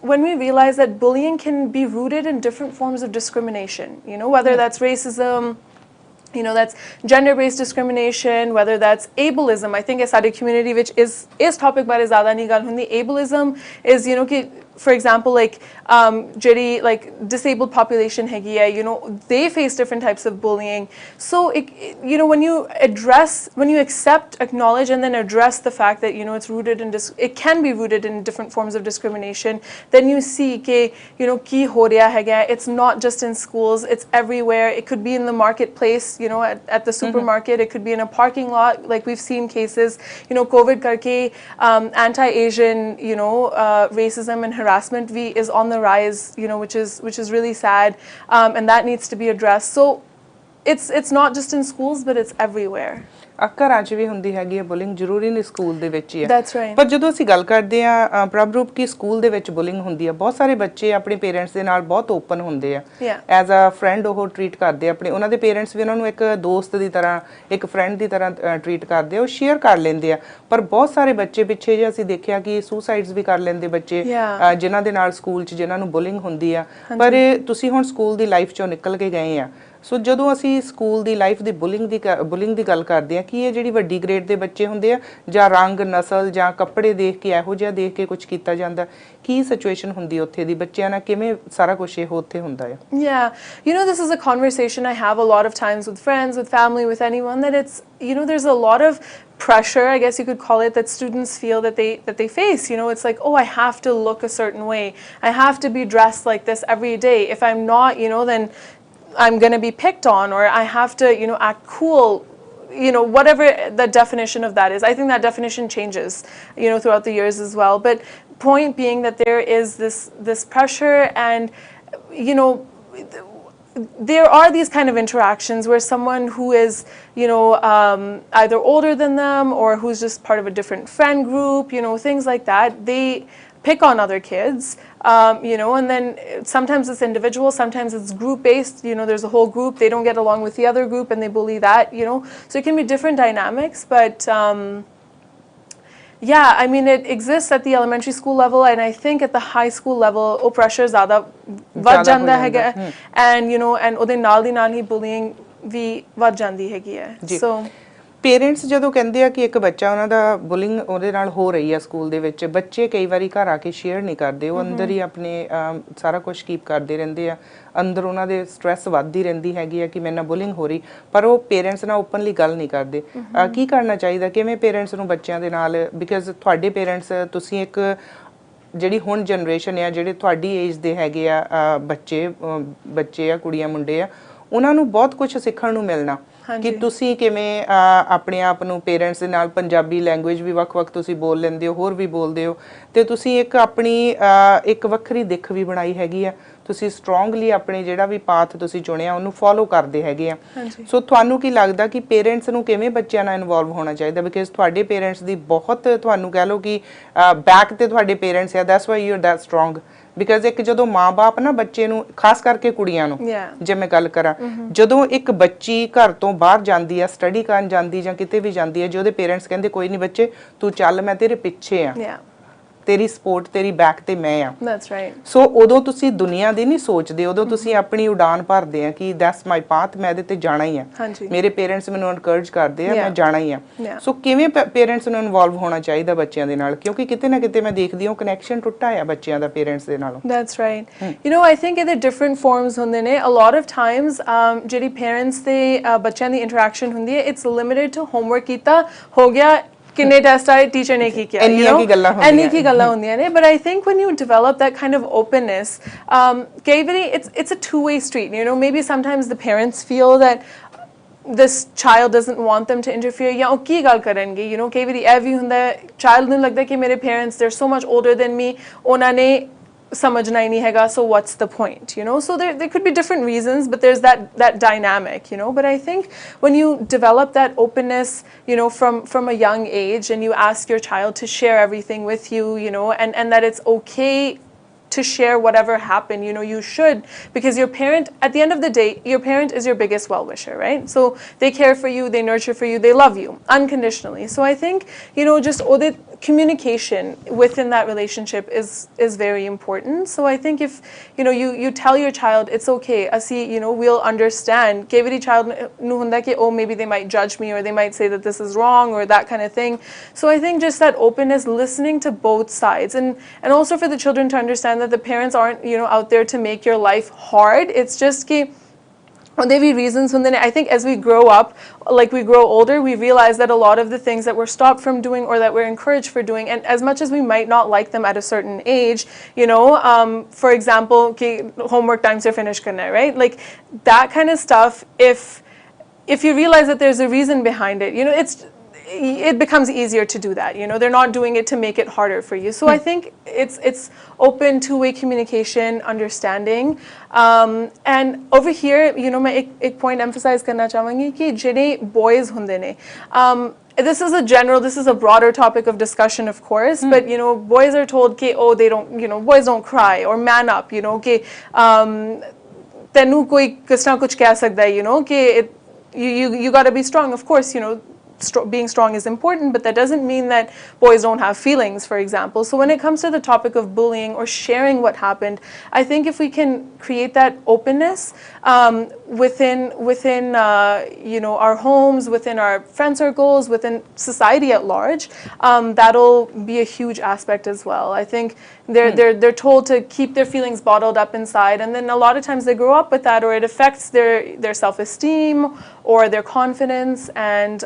when we realize that bullying can be rooted in different forms of discrimination, whether that's racism, that's gender-based discrimination, whether that's ableism. I think as our community which is topic bare zyada nahi gal hundi, ableism is ki for example, like ਜਿਹੜੀ like disabled population ਹੈਗੀ ਹੈ, you know, they face different types of bullying. So you know, when you accept, acknowledge, and then address the fact that, you know, it's rooted in it can be rooted in different forms of discrimination, then you see कि, you know, ਕੀ ਹੋ ਰਿਹਾ ਹੈਗਾ. It's not just in schools, it's everywhere. It could be in the marketplace, you know, at the supermarket. It could be in a parking lot. Like we've seen cases, you know, COVID karke anti-Asian, you know, racism and harassment is on the rise, you know, which is really sad, and that needs to be addressed. So it's not just in schools, but it's everywhere. ਘਰਾਂ 'ਚ ਵੀ ਹੁੰਦੀ ਹੈਗੀ ਹੈ bullying, ਜ਼ਰੂਰੀ ਨਹੀਂ school ਦੇ ਵਿੱਚ ਹੀ ਹੈ। That's right. ਪਰ ਜਦੋਂ ਅਸੀਂ ਗੱਲ ਕਰਦੇ ਆ ਪ੍ਰਭਰੂਪ ਕੀ ਸਕੂਲ ਦੇ ਵਿੱਚ ਬੁਲਿੰਗ ਹੁੰਦੀ ਆ, ਬਹੁਤ ਸਾਰੇ ਬੱਚੇ ਆਪਣੇ ਪੇਰੈਂਟਸ ਦੇ ਨਾਲ ਬਹੁਤ ਓਪਨ ਹੁੰਦੇ ਆ, ਐਜ਼ ਅ ਫਰੈਂਡ ਉਹ ਟਰੀਟ ਕਰਦੇ ਆਪਣੇ, ਉਹਨਾਂ ਦੇ ਪੇਰੈਂਟਸ ਵੀ ਉਹਨਾਂ ਨੂੰ ਇੱਕ ਦੋਸਤ ਦੀ ਤਰ੍ਹਾਂ, ਇੱਕ ਫਰੈਂਡ ਦੀ ਤਰ੍ਹਾਂ ਟਰੀਟ ਕਰਦੇ ਆ, ਉਹ ਸ਼ੇਅਰ ਕਰ ਲੈਂਦੇ ਆ। ਪਰ ਬਹੁਤ ਸਾਰੇ ਬੱਚੇ ਪਿੱਛੇ ਜੇ ਅਸੀਂ ਦੇਖਿਆ ਕਿ ਸੁਸਾਈਡਸ ਵੀ ਕਰ ਲੈਂਦੇ ਬੱਚੇ ਜਿਨ੍ਹਾਂ ਦੇ ਨਾਲ ਸਕੂਲ 'ਚ ਜਿਨ੍ਹਾਂ ਨੂੰ ਬੁਲਿੰਗ ਹੁੰਦੀ ਆ। ਪਰ ਤੁਸੀਂ ਹੁਣ ਸਕੂਲ ਦੀ ਲਾਈਫ 'ਚੋਂ ਨਿਕਲ ਕੇ ਗਏ ਆ, ਸੋ ਜਦੋਂ ਅਸੀਂ ਸਕੂਲ ਦੀ ਲਾਈਫ ਦੀ ਬੁਲਿੰਗ ਦੀ ਗੱਲ ਕਰਦੇ ਆ, ਕਿ ਇਹ ਜਿਹੜੀ ਵੱਡੀ ਗ੍ਰੇਡ ਦੇ ਬੱਚੇ ਹੁੰਦੇ ਆ, ਜਾਂ ਰੰਗ ਨਸਲ ਜਾਂ ਕੱਪੜੇ ਦੇਖ ਕੇ ਇਹੋ ਜਿਹਾ ਦੇਖ ਕੇ ਕੁਝ ਕੀਤਾ ਜਾਂਦਾ, ਕੀ ਸਿਚੁਏਸ਼ਨ ਹੁੰਦੀ ਉੱਥੇ ਦੀ, ਬੱਚਿਆਂ ਨਾਲ ਕਿਵੇਂ ਸਾਰਾ ਕੁਝ ਇਹ ਉੱਥੇ ਹੁੰਦਾ ਹੈ? Yeah, you know, this is a conversation I have a lot of times with friends, with family, with anyone, that it's, you know, there's a lot of pressure, I guess you could call it, that students feel that they face. You know, it's like, oh, I have to look a certain way, I have to be dressed like this every day. If I'm not, you know, then I'm going to be picked on, or I have to, you know, act cool, you know, whatever the definition of that is. I think that definition changes, you know, throughout the years as well. But point being that there is this pressure, and, you know, there are these kind of interactions where someone who is, you know, either older than them, or who's just part of a different friend group, you know, things like that, they pick on other kids, you know, and then sometimes it's individual, sometimes it's group based, you know, there's a whole group, they don't get along with the other group and they bully that, you know, so it can be different dynamics. But yeah, I mean, it exists at the elementary school level, and I think at the high school level, pressure zyada vad janda hai, and, you know, and ਉਹਦੇ ਨਾਲ ਦੀ ਨਾਲ ਹੀ bullying ਵੀ ਵੱਧ ਜਾਂਦੀ ਹੈਗੀ ਹੈ। So parents ਜਦੋਂ ਕਹਿੰਦੇ ਆ ਕਿ ਇੱਕ ਬੱਚਾ ਉਹਨਾਂ ਦਾ ਬੁਲਿੰਗ ਉਹਦੇ ਨਾਲ ਹੋ ਰਹੀ ਆ ਸਕੂਲ ਦੇ ਵਿੱਚ, ਬੱਚੇ ਕਈ ਵਾਰੀ ਘਰ ਆ ਕੇ ਸ਼ੇਅਰ ਨਹੀਂ ਕਰਦੇ, ਉਹ ਅੰਦਰ ਹੀ ਆਪਣੇ ਸਾਰਾ ਕੁਝ ਕੀਪ ਕਰਦੇ ਰਹਿੰਦੇ ਆ, ਅੰਦਰ ਉਹਨਾਂ ਦੇ ਸਟ੍ਰੈਸ ਵੱਧਦੀ ਰਹਿੰਦੀ ਹੈਗੀ ਆ ਕਿ ਮੇਰੇ ਨਾਲ ਬੁਲਿੰਗ ਹੋ ਰਹੀ, ਪਰ ਉਹ ਪੇਰੈਂਟਸ ਨਾਲ ਓਪਨਲੀ ਗੱਲ ਨਹੀਂ ਕਰਦੇ। ਕੀ ਕਰਨਾ ਚਾਹੀਦਾ, ਕਿਵੇਂ ਪੇਰੈਂਟਸ ਨੂੰ ਬੱਚਿਆਂ ਦੇ ਨਾਲ, ਬਿਕਾਜ਼ ਤੁਹਾਡੇ ਪੇਰੈਂਟਸ, ਤੁਸੀਂ ਇੱਕ ਜਿਹੜੀ ਹੁਣ ਜਨਰੇਸ਼ਨ ਆ, ਜਿਹੜੇ ਤੁਹਾਡੀ ਏਜ ਦੇ ਹੈਗੇ ਆ ਬੱਚੇ ਆ, ਕੁੜੀਆਂ ਮੁੰਡੇ ਆ, ਉਹਨਾਂ ਨੂੰ ਬਹੁਤ ਕੁਝ ਸਿੱਖਣ ਨੂੰ ਮਿਲਣਾ ਕਿ ਤੁਸੀਂ ਕਿਵੇਂ ਆਪਣੇ ਆਪ ਨੂੰ ਪੇਰੈਂਟਸ ਦੇ ਨਾਲ, ਪੰਜਾਬੀ ਲੈਂਗੁਏਜ ਵੀ ਵੱਖ-ਵੱਖ ਤੁਸੀਂ ਬੋਲ ਲੈਂਦੇ ਹੋ, ਹੋਰ ਵੀ ਬੋਲਦੇ ਹੋ, ਤੇ ਤੁਸੀਂ ਇੱਕ ਆਪਣੀ ਇੱਕ ਵੱਖਰੀ ਦਿੱਖ ਵੀ ਬਣਾਈ ਹੈਗੀ ਆ, ਤੁਸੀਂ ਸਟਰੋਂਗਲੀ ਆਪਣੇ ਜਿਹੜਾ ਵੀ ਪਾਥ ਤੁਸੀਂ ਚੁਣਿਆ ਉਹਨੂੰ ਫੋਲੋ ਕਰਦੇ ਹੈਗੇ ਆ। ਸੋ ਤੁਹਾਨੂੰ ਕੀ ਲੱਗਦਾ ਕਿ ਪੇਰੈਂਟਸ ਨੂੰ ਕਿਵੇਂ ਬੱਚਿਆਂ ਨਾਲ ਇਨਵੋਲਵ ਹੋਣਾ ਚਾਹੀਦਾ, ਬਿਕਾਜ਼ ਤੁਹਾਡੇ ਪੇਰੈਂਟਸ ਦੀ ਬਹੁਤ, ਤੁਹਾਨੂੰ ਕਹਿ ਲਓ ਕਿ ਬੈਕ ਤੇ ਤੁਹਾਡੇ ਪੇਰੈਂਟਸ ਆ, that's why you are that strong. Because ਇੱਕ ਜਦੋਂ ਮਾਂ-ਬਾਪ ਨਾ ਬੱਚੇ ਨੂੰ, ਖਾਸ ਕਰਕੇ ਕੁੜੀਆਂ ਨੂੰ ਜੇ ਮੈਂ ਗੱਲ ਕਰਾਂ, ਜਦੋਂ ਇੱਕ ਬੱਚੀ ਘਰ ਤੋਂ ਬਾਹਰ ਜਾਂਦੀ ਆ, ਸਟੱਡੀ ਕਰਨ ਜਾਂਦੀ ਜਾਂ ਕਿਤੇ ਵੀ ਜਾਂਦੀ ਹੈ, ਜੇ ਉਹਦੇ ਪੇਰੈਂਟਸ ਕਹਿੰਦੇ ਕੋਈ ਨਹੀਂ ਬੱਚੇ ਤੂੰ ਚੱਲ, ਮੈਂ ਤੇਰੇ ਪਿੱਛੇ ਆ, ਤੇਰੀ ਸਪੋਰਟ, ਤੇਰੀ ਬੈਕ ਤੇ ਮੈਂ ਆ, that's right. ਸੋ ਉਦੋਂ ਤੁਸੀਂ ਦੁਨੀਆ ਦੀ ਨਹੀਂ ਸੋਚਦੇ, ਉਦੋਂ ਤੁਸੀਂ ਆਪਣੀ ਉਡਾਨ ਭਰਦੇ ਆ ਕਿ ਦੈਟਸ ਮਾਈ ਪਾਥ, ਮੈਂ ਇਹਦੇ ਤੇ ਜਾਣਾ ਹੀ ਆ, ਮੇਰੇ ਪੇਰੈਂਟਸ ਮੈਨੂੰ ਐਨਕਰੇਜ ਕਰਦੇ ਆ, ਮੈਂ ਜਾਣਾ ਹੀ ਆ। ਸੋ ਕਿਵੇਂ ਪੇਰੈਂਟਸ ਨੂੰ ਇਨਵੋਲਵ ਹੋਣਾ ਚਾਹੀਦਾ ਬੱਚਿਆਂ ਦੇ ਨਾਲ, ਕਿਉਂਕਿ ਕਿਤੇ ਨਾ ਕਿਤੇ ਮੈਂ ਦੇਖਦੀ ਹਾਂ ਕਨੈਕਸ਼ਨ ਟੁੱਟਾ ਆ ਬੱਚਿਆਂ ਦਾ ਪੇਰੈਂਟਸ ਦੇ ਨਾਲੋਂ। That's right. You know, I think ਇਹਦੇ different forms ਹੁੰਦੇ ਨੇ। A lot of times ਜਿਹੜੀ ਪੇਰੈਂਟਸ ਤੇ ਬੱਚਿਆਂ ਦੀ ਇੰਟਰੈਕਸ਼ਨ ਹੁੰਦੀ ਹੈ, it's limited to homework ਕੀਤਾ ਹੋ ਗਿਆ, ਕਿੰਨੇ ਟੈਸਟ ਆਏ, ਟੀਚਰ ਨੇ ਕੀ ਕਿਹਾ, ਇੰਨੀ ਕੀ ਗੱਲਾਂ ਹੁੰਦੀਆਂ ਨੇ। But I think when you develop that kind of openness, ਕਈ ਵਾਰੀ it's a two-way street, you know, maybe sometimes the parents feel that this child doesn't want them to interfere, ਜਾਂ ਉਹ ਕੀ ਗੱਲ ਕਰਨਗੇ, you know, ਕਈ ਵਾਰੀ ਇਹ ਵੀ ਹੁੰਦਾ ਹੈ, child ਨੂੰ ਲੱਗਦਾ ਕਿ ਮੇਰੇ parents, they're so much older than me, ਉਹਨਾਂ ਨੇ ਸਮਝਣਾ ਹੀ ਨਹੀਂ ਹੈਗਾ, so what's the point, you know? So there could be different reasons, but there's that dynamic, you know. But I think when you develop that openness, you know, from a young age, and you ask your child to share everything with you, you know, and that it's okay to share whatever happened, you know, you should, because your parent, at the end of the day, your parent is your biggest well-wisher, right? So they care for you, they nurture for you, they love you unconditionally. So I think, you know, just ਉਹਦੇ communication within that relationship is very important. So I think if you tell your child it's okay, asi we'll understand. Every child nu hunda ki oh maybe they might judge me or they might say that this is wrong or that kind of thing. So I think just that openness, listening to both sides, and also for the children to understand that the parents aren't out there to make your life hard. It's just ki there be reasons. And then I think as we grow up, like we grow older, we realize that a lot of the things that we're stopped from doing or that we're encouraged for doing, and as much as we might not like them at a certain age, for example, homework times are finished karna, right? Like that kind of stuff, if you realize that there's a reason behind it, it becomes easier to do that. They're not doing it to make it harder for you. So I think it's open two-way communication, understanding, and over here, मैं एक point emphasize करना चाहूँगी कि जिन्हें boys होंदे ने, this is a broader topic of discussion, of course, but boys are told कि oh they don't, boys don't cry or man up, कि तैनू कोई किस तरह कुछ कह सकता है, कि you got to be strong, of course, being strong is important, but that doesn't mean that boys don't have feelings, for example. So when it comes to the topic of bullying or sharing what happened, I think if we can create that openness within our homes, within our friend circles, within society at large, that'll be a huge aspect as well. I think they're told to keep their feelings bottled up inside, and then a lot of times they grow up with that, or it affects their self-esteem or their confidence, and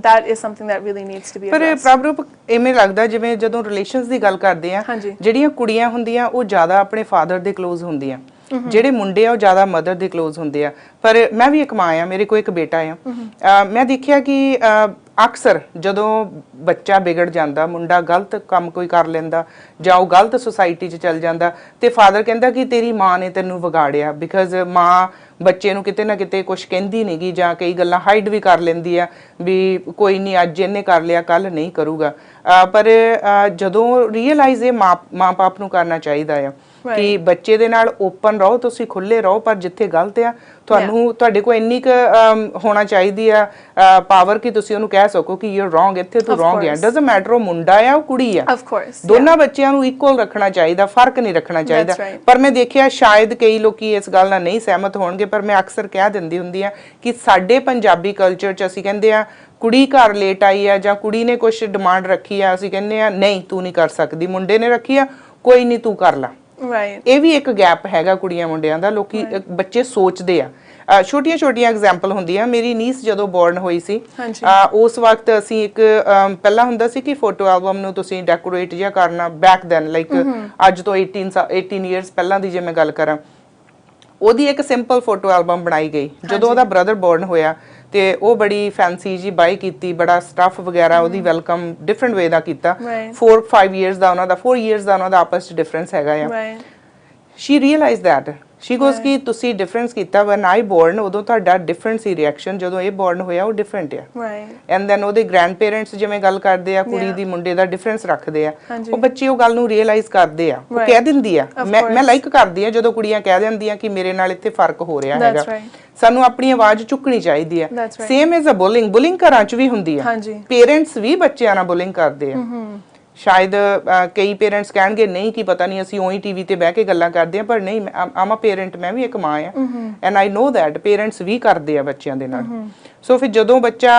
that is something that really needs to be addressed. ਪਰ ਪ੍ਰਭਰੂਪ ਇਵੇਂ ਲੱਗਦਾ ਜਿਵੇਂ ਜਦੋਂ relations ਦੀ ਗੱਲ ਕਰਦੇ ਆ, ਜਿਹੜੀਆਂ ਕੁੜੀਆਂ ਹੁੰਦੀਆਂ ਉਹ ਜ਼ਿਆਦਾ ਆਪਣੇ ਫਾਦਰ ਦੇ ਕਲੋਜ਼ ਹੁੰਦੀਆਂ, ਜਿਹੜੇ ਮੁੰਡੇ ਆ ਉਹ ਜ਼ਿਆਦਾ ਮਦਰ ਦੇ ਕਲੋਜ਼ ਹੁੰਦੇ ਆ। ਪਰ ਮੈਂ ਵੀ ਇੱਕ ਮਾਂ ਆ, ਮੇਰੇ ਕੋਲ ਇੱਕ ਬੇਟਾ ਆ। ਮੈਂ ਦੇਖਿਆ ਕਿ ਅਕਸਰ ਜਦੋਂ ਬੱਚਾ ਵਿਗੜ ਜਾਂਦਾ, ਮੁੰਡਾ ਗਲਤ ਕੰਮ ਕੋਈ ਕਰ ਲੈਂਦਾ ਜਾਂ ਉਹ ਗਲਤ ਸੁਸਾਇਟੀ 'ਚ ਚੱਲ ਜਾਂਦਾ, ਤੇ ਫਾਦਰ ਕਹਿੰਦਾ ਕਿ ਤੇਰੀ ਮਾਂ ਨੇ ਤੈਨੂੰ ਵਿਗਾੜਿਆ, ਬਿਕਾਜ਼ ਮਾਂ ਬੱਚੇ ਨੂੰ ਕਿਤੇ ਨਾ ਕਿਤੇ ਕੁਝ ਕਹਿੰਦੀ ਨਹੀਂਗੀ ਜਾਂ ਕਈ ਗੱਲਾਂ ਹਾਈਡ ਵੀ ਕਰ ਲੈਂਦੀ ਆ ਵੀ ਕੋਈ ਨਹੀਂ ਅੱਜ ਇਹਨੇ ਕਰ ਲਿਆ ਕੱਲ ਨਹੀਂ ਕਰੂਗਾ। ਪਰ ਜਦੋਂ ਰੀਅਲਾਈਜ਼ ਇਹ ਮਾਂ ਬਾਪ ਨੂੰ ਕਰਨਾ ਚਾਹੀਦਾ ਆ ਕਿ ਬੱਚੇ ਦੇ ਨਾਲ ਓਪਨ ਰਹੋ, ਤੁਸੀਂ ਖੁੱਲੇ ਰਹੋ, ਪਰ ਜਿੱਥੇ ਗਲਤ ਆ ਤੁਹਾਡੇ ਕੋਲ ਇੰਨੀ ਕੁ ਹੋਣਾ ਚਾਹੀਦੀ ਆ ਪਾਵਰ ਕਿ ਤੁਸੀਂ ਉਹਨੂੰ ਕਹਿ ਸਕੋ ਕਿ ਯੂ ਆਰ ਰੋਂਗ, ਇੱਥੇ ਤੂੰ ਰੋਂਗ ਆ। ਡਸਨਟ ਮੈਟਰ ਉਹ ਮੁੰਡਾ ਆ ਉਹ ਕੁੜੀ ਆ, ਦੋਨਾਂ ਬੱਚਿਆਂ ਨੂੰ ਇਕੁਅਲ ਰੱਖਣਾ ਚਾਹੀਦਾ, ਫਰਕ ਨਹੀਂ ਰੱਖਣਾ ਚਾਹੀਦਾ। ਪਰ ਮੈਂ ਦੇਖਿਆ ਸ਼ਾਇਦ ਕਈ ਲੋਕੀ ਇਸ ਗੱਲ ਨਾਲ ਨਹੀਂ ਸਹਿਮਤ ਹੋਣਗੇ, ਪਰ ਮੈਂ ਅਕਸਰ ਕਹਿ ਦਿੰਦੀ ਹੁੰਦੀ ਆ ਕਿ ਸਾਡੇ ਪੰਜਾਬੀ ਕਲਚਰ 'ਚ ਅਸੀਂ ਕਹਿੰਦੇ ਆ ਕੁੜੀ ਘਰ ਲੇਟ ਆਈ ਆ ਜਾਂ ਕੁੜੀ ਨੇ ਕੁਝ ਡਿਮਾਂਡ ਰੱਖੀ ਆ, ਅਸੀਂ ਕਹਿੰਦੇ ਆ ਨਹੀਂ ਤੂੰ ਨਹੀਂ ਕਰ ਸਕਦੀ, ਮੁੰਡੇ ਨੇ ਰੱਖੀ ਆ ਕੋਈ ਨਹੀਂ ਤੂੰ ਕਰ ਲਾ। ਇਹ ਵੀ ਇੱਕ ਗੈਪ ਹੈਗਾ ਕੁੜੀਆਂ ਮੁੰਡਿਆਂ ਦਾ, ਲੋਕੀ ਬੱਚੇ ਸੋਚਦੇ ਆ। ਛੋਟੀਆਂ ਛੋਟੀਆਂ ਐਗਜ਼ਾਮਪਲ ਹੁੰਦੀਆਂ। ਮੇਰੀ ਨੀਸ ਜਦੋਂ ਬੋਰਨ ਹੋਈ ਸੀ ਉਸ ਵਕਤ ਅਸੀਂ ਇੱਕ ਪਹਿਲਾਂ ਹੁੰਦਾ ਸੀ ਕਿ ਫੋਟੋ ਐਲਬਮ ਨੂੰ ਤੁਸੀਂ ਡੈਕੋਰੇਟ ਜਾਂ ਕਰਨਾ, ਬੈਕ ਦੈਨ ਲਾਈਕ ਅੱਜ ਤੋਂ 18 ਇਅਰਸ ਪਹਿਲਾਂ ਦੀ ਜੇ ਮੈਂ ਗੱਲ ਕਰਾਂ, ਉਹਦੀ ਇੱਕ ਸਿੰਪਲ ਫੋਟੋ ਐਲਬਮ ਬਣਾਈ ਗਈ। ਜਦੋਂ ਉਹਦਾ ਬ੍ਰਦਰ ਬੋਰਨ ਹੋਇਆ ਤੇ ਉਹ ਬੜੀ ਫੈਂਸੀ ਜੀ ਬਾਈ ਕੀਤੀ, ਬੜਾ ਸਟਫ ਵਗੈਰਾ ਉਹਦੀ ਵੈਲਕਮ ਡਿਫਰੈਂਟ ਵੇ ਦਾ ਕੀਤਾ। 4-5 ਇਅਰਸ ਦਾ ਉਹਨਾਂ ਦਾ 4 ਇਅਰਸ ਦਾ ਉਹਨਾਂ ਦਾ ਆਪਸ ਚ ਡਿਫਰੈਂਸ ਹੈਗਾ ਆ। She realise that, she goes ਕਿ ਤੁਸੀਂ ਡਿਫਰੈਂਸ ਕੀਤਾ ਵਨ ਆਈ ਬੋਰਨ, ਉਦੋਂ ਤੁਹਾਡਾ ਡਿਫਰੈਂਟ ਸੀ ਰਿਐਕਸ਼ਨ, ਜਦੋਂ ਇਹ ਬੋਰਨ ਹੋਇਆ ਉਹ ਡਿਫਰੈਂਟ ਆ। ਐਂਡ ਦੈਨ ਉਹਦੇ ਗ੍ਰੈਂਡ ਪੇਰੈਂਟਸ ਜਿਵੇਂ ਗੱਲ ਕਰਦੇ ਆ ਕੁੜੀ ਦੀ ਮੁੰਡੇ ਦਾ ਡਿਫਰੈਂਸ ਰੱਖਦੇ ਆ, ਉਹ ਬੱਚੇ ਉਹ ਗੱਲ ਨੂੰ ਰੀਅਲਾਈਜ਼ ਕਰਦੇ ਆ, ਉਹ ਕਹਿ ਦਿੰਦੀ ਆ। ਮੈਂ ਲਾਈਕ ਕਰਦੀ ਆ ਜਦੋਂ ਕੁੜੀਆਂ ਕਹਿ ਦਿੰਦੀਆਂ ਕਿ ਮੇਰੇ ਨਾਲ ਇੱਥੇ ਫਰਕ ਹੋ ਰਿਹਾ ਹੈਗਾ, ਸਾਨੂੰ ਆਪਣੀ ਆਵਾਜ਼ ਚੁੱਕਣੀ ਚਾਹੀਦੀ ਆ। ਸੇਮ ਐਜ਼ ਅ ਬੁਲਿੰਗ ਘਰਾਂ 'ਚ ਵੀ ਹੁੰਦੀ ਆ, ਪੇਰੈਂਟਸ ਵੀ ਬੱਚਿਆਂ ਨਾਲ ਬੁਲਿੰਗ ਕਰਦੇ ਆ। ਸ਼ਾਇਦ ਕਈ ਪੇਰੈਂਟਸ ਕਹਿਣਗੇ ਨਹੀਂ ਕਿ ਪਤਾ ਨਹੀਂ ਅਸੀਂ ਉਹੀ ਟੀਵੀ ਤੇ ਬਹਿ ਕੇ ਗੱਲਾਂ ਕਰਦੇ ਆ, ਪਰ ਨਹੀਂ, ਆਮ ਅ ਪੇਰੈਂਟ, ਮੈਂ ਵੀ ਇੱਕ ਮਾਂ ਆ and I know that parents ਵੀ ਕਰਦੇ ਆ ਬੱਚਿਆਂ ਦੇ ਨਾਲ। ਸੋ ਫਿਰ ਜਦੋਂ ਬੱਚਾ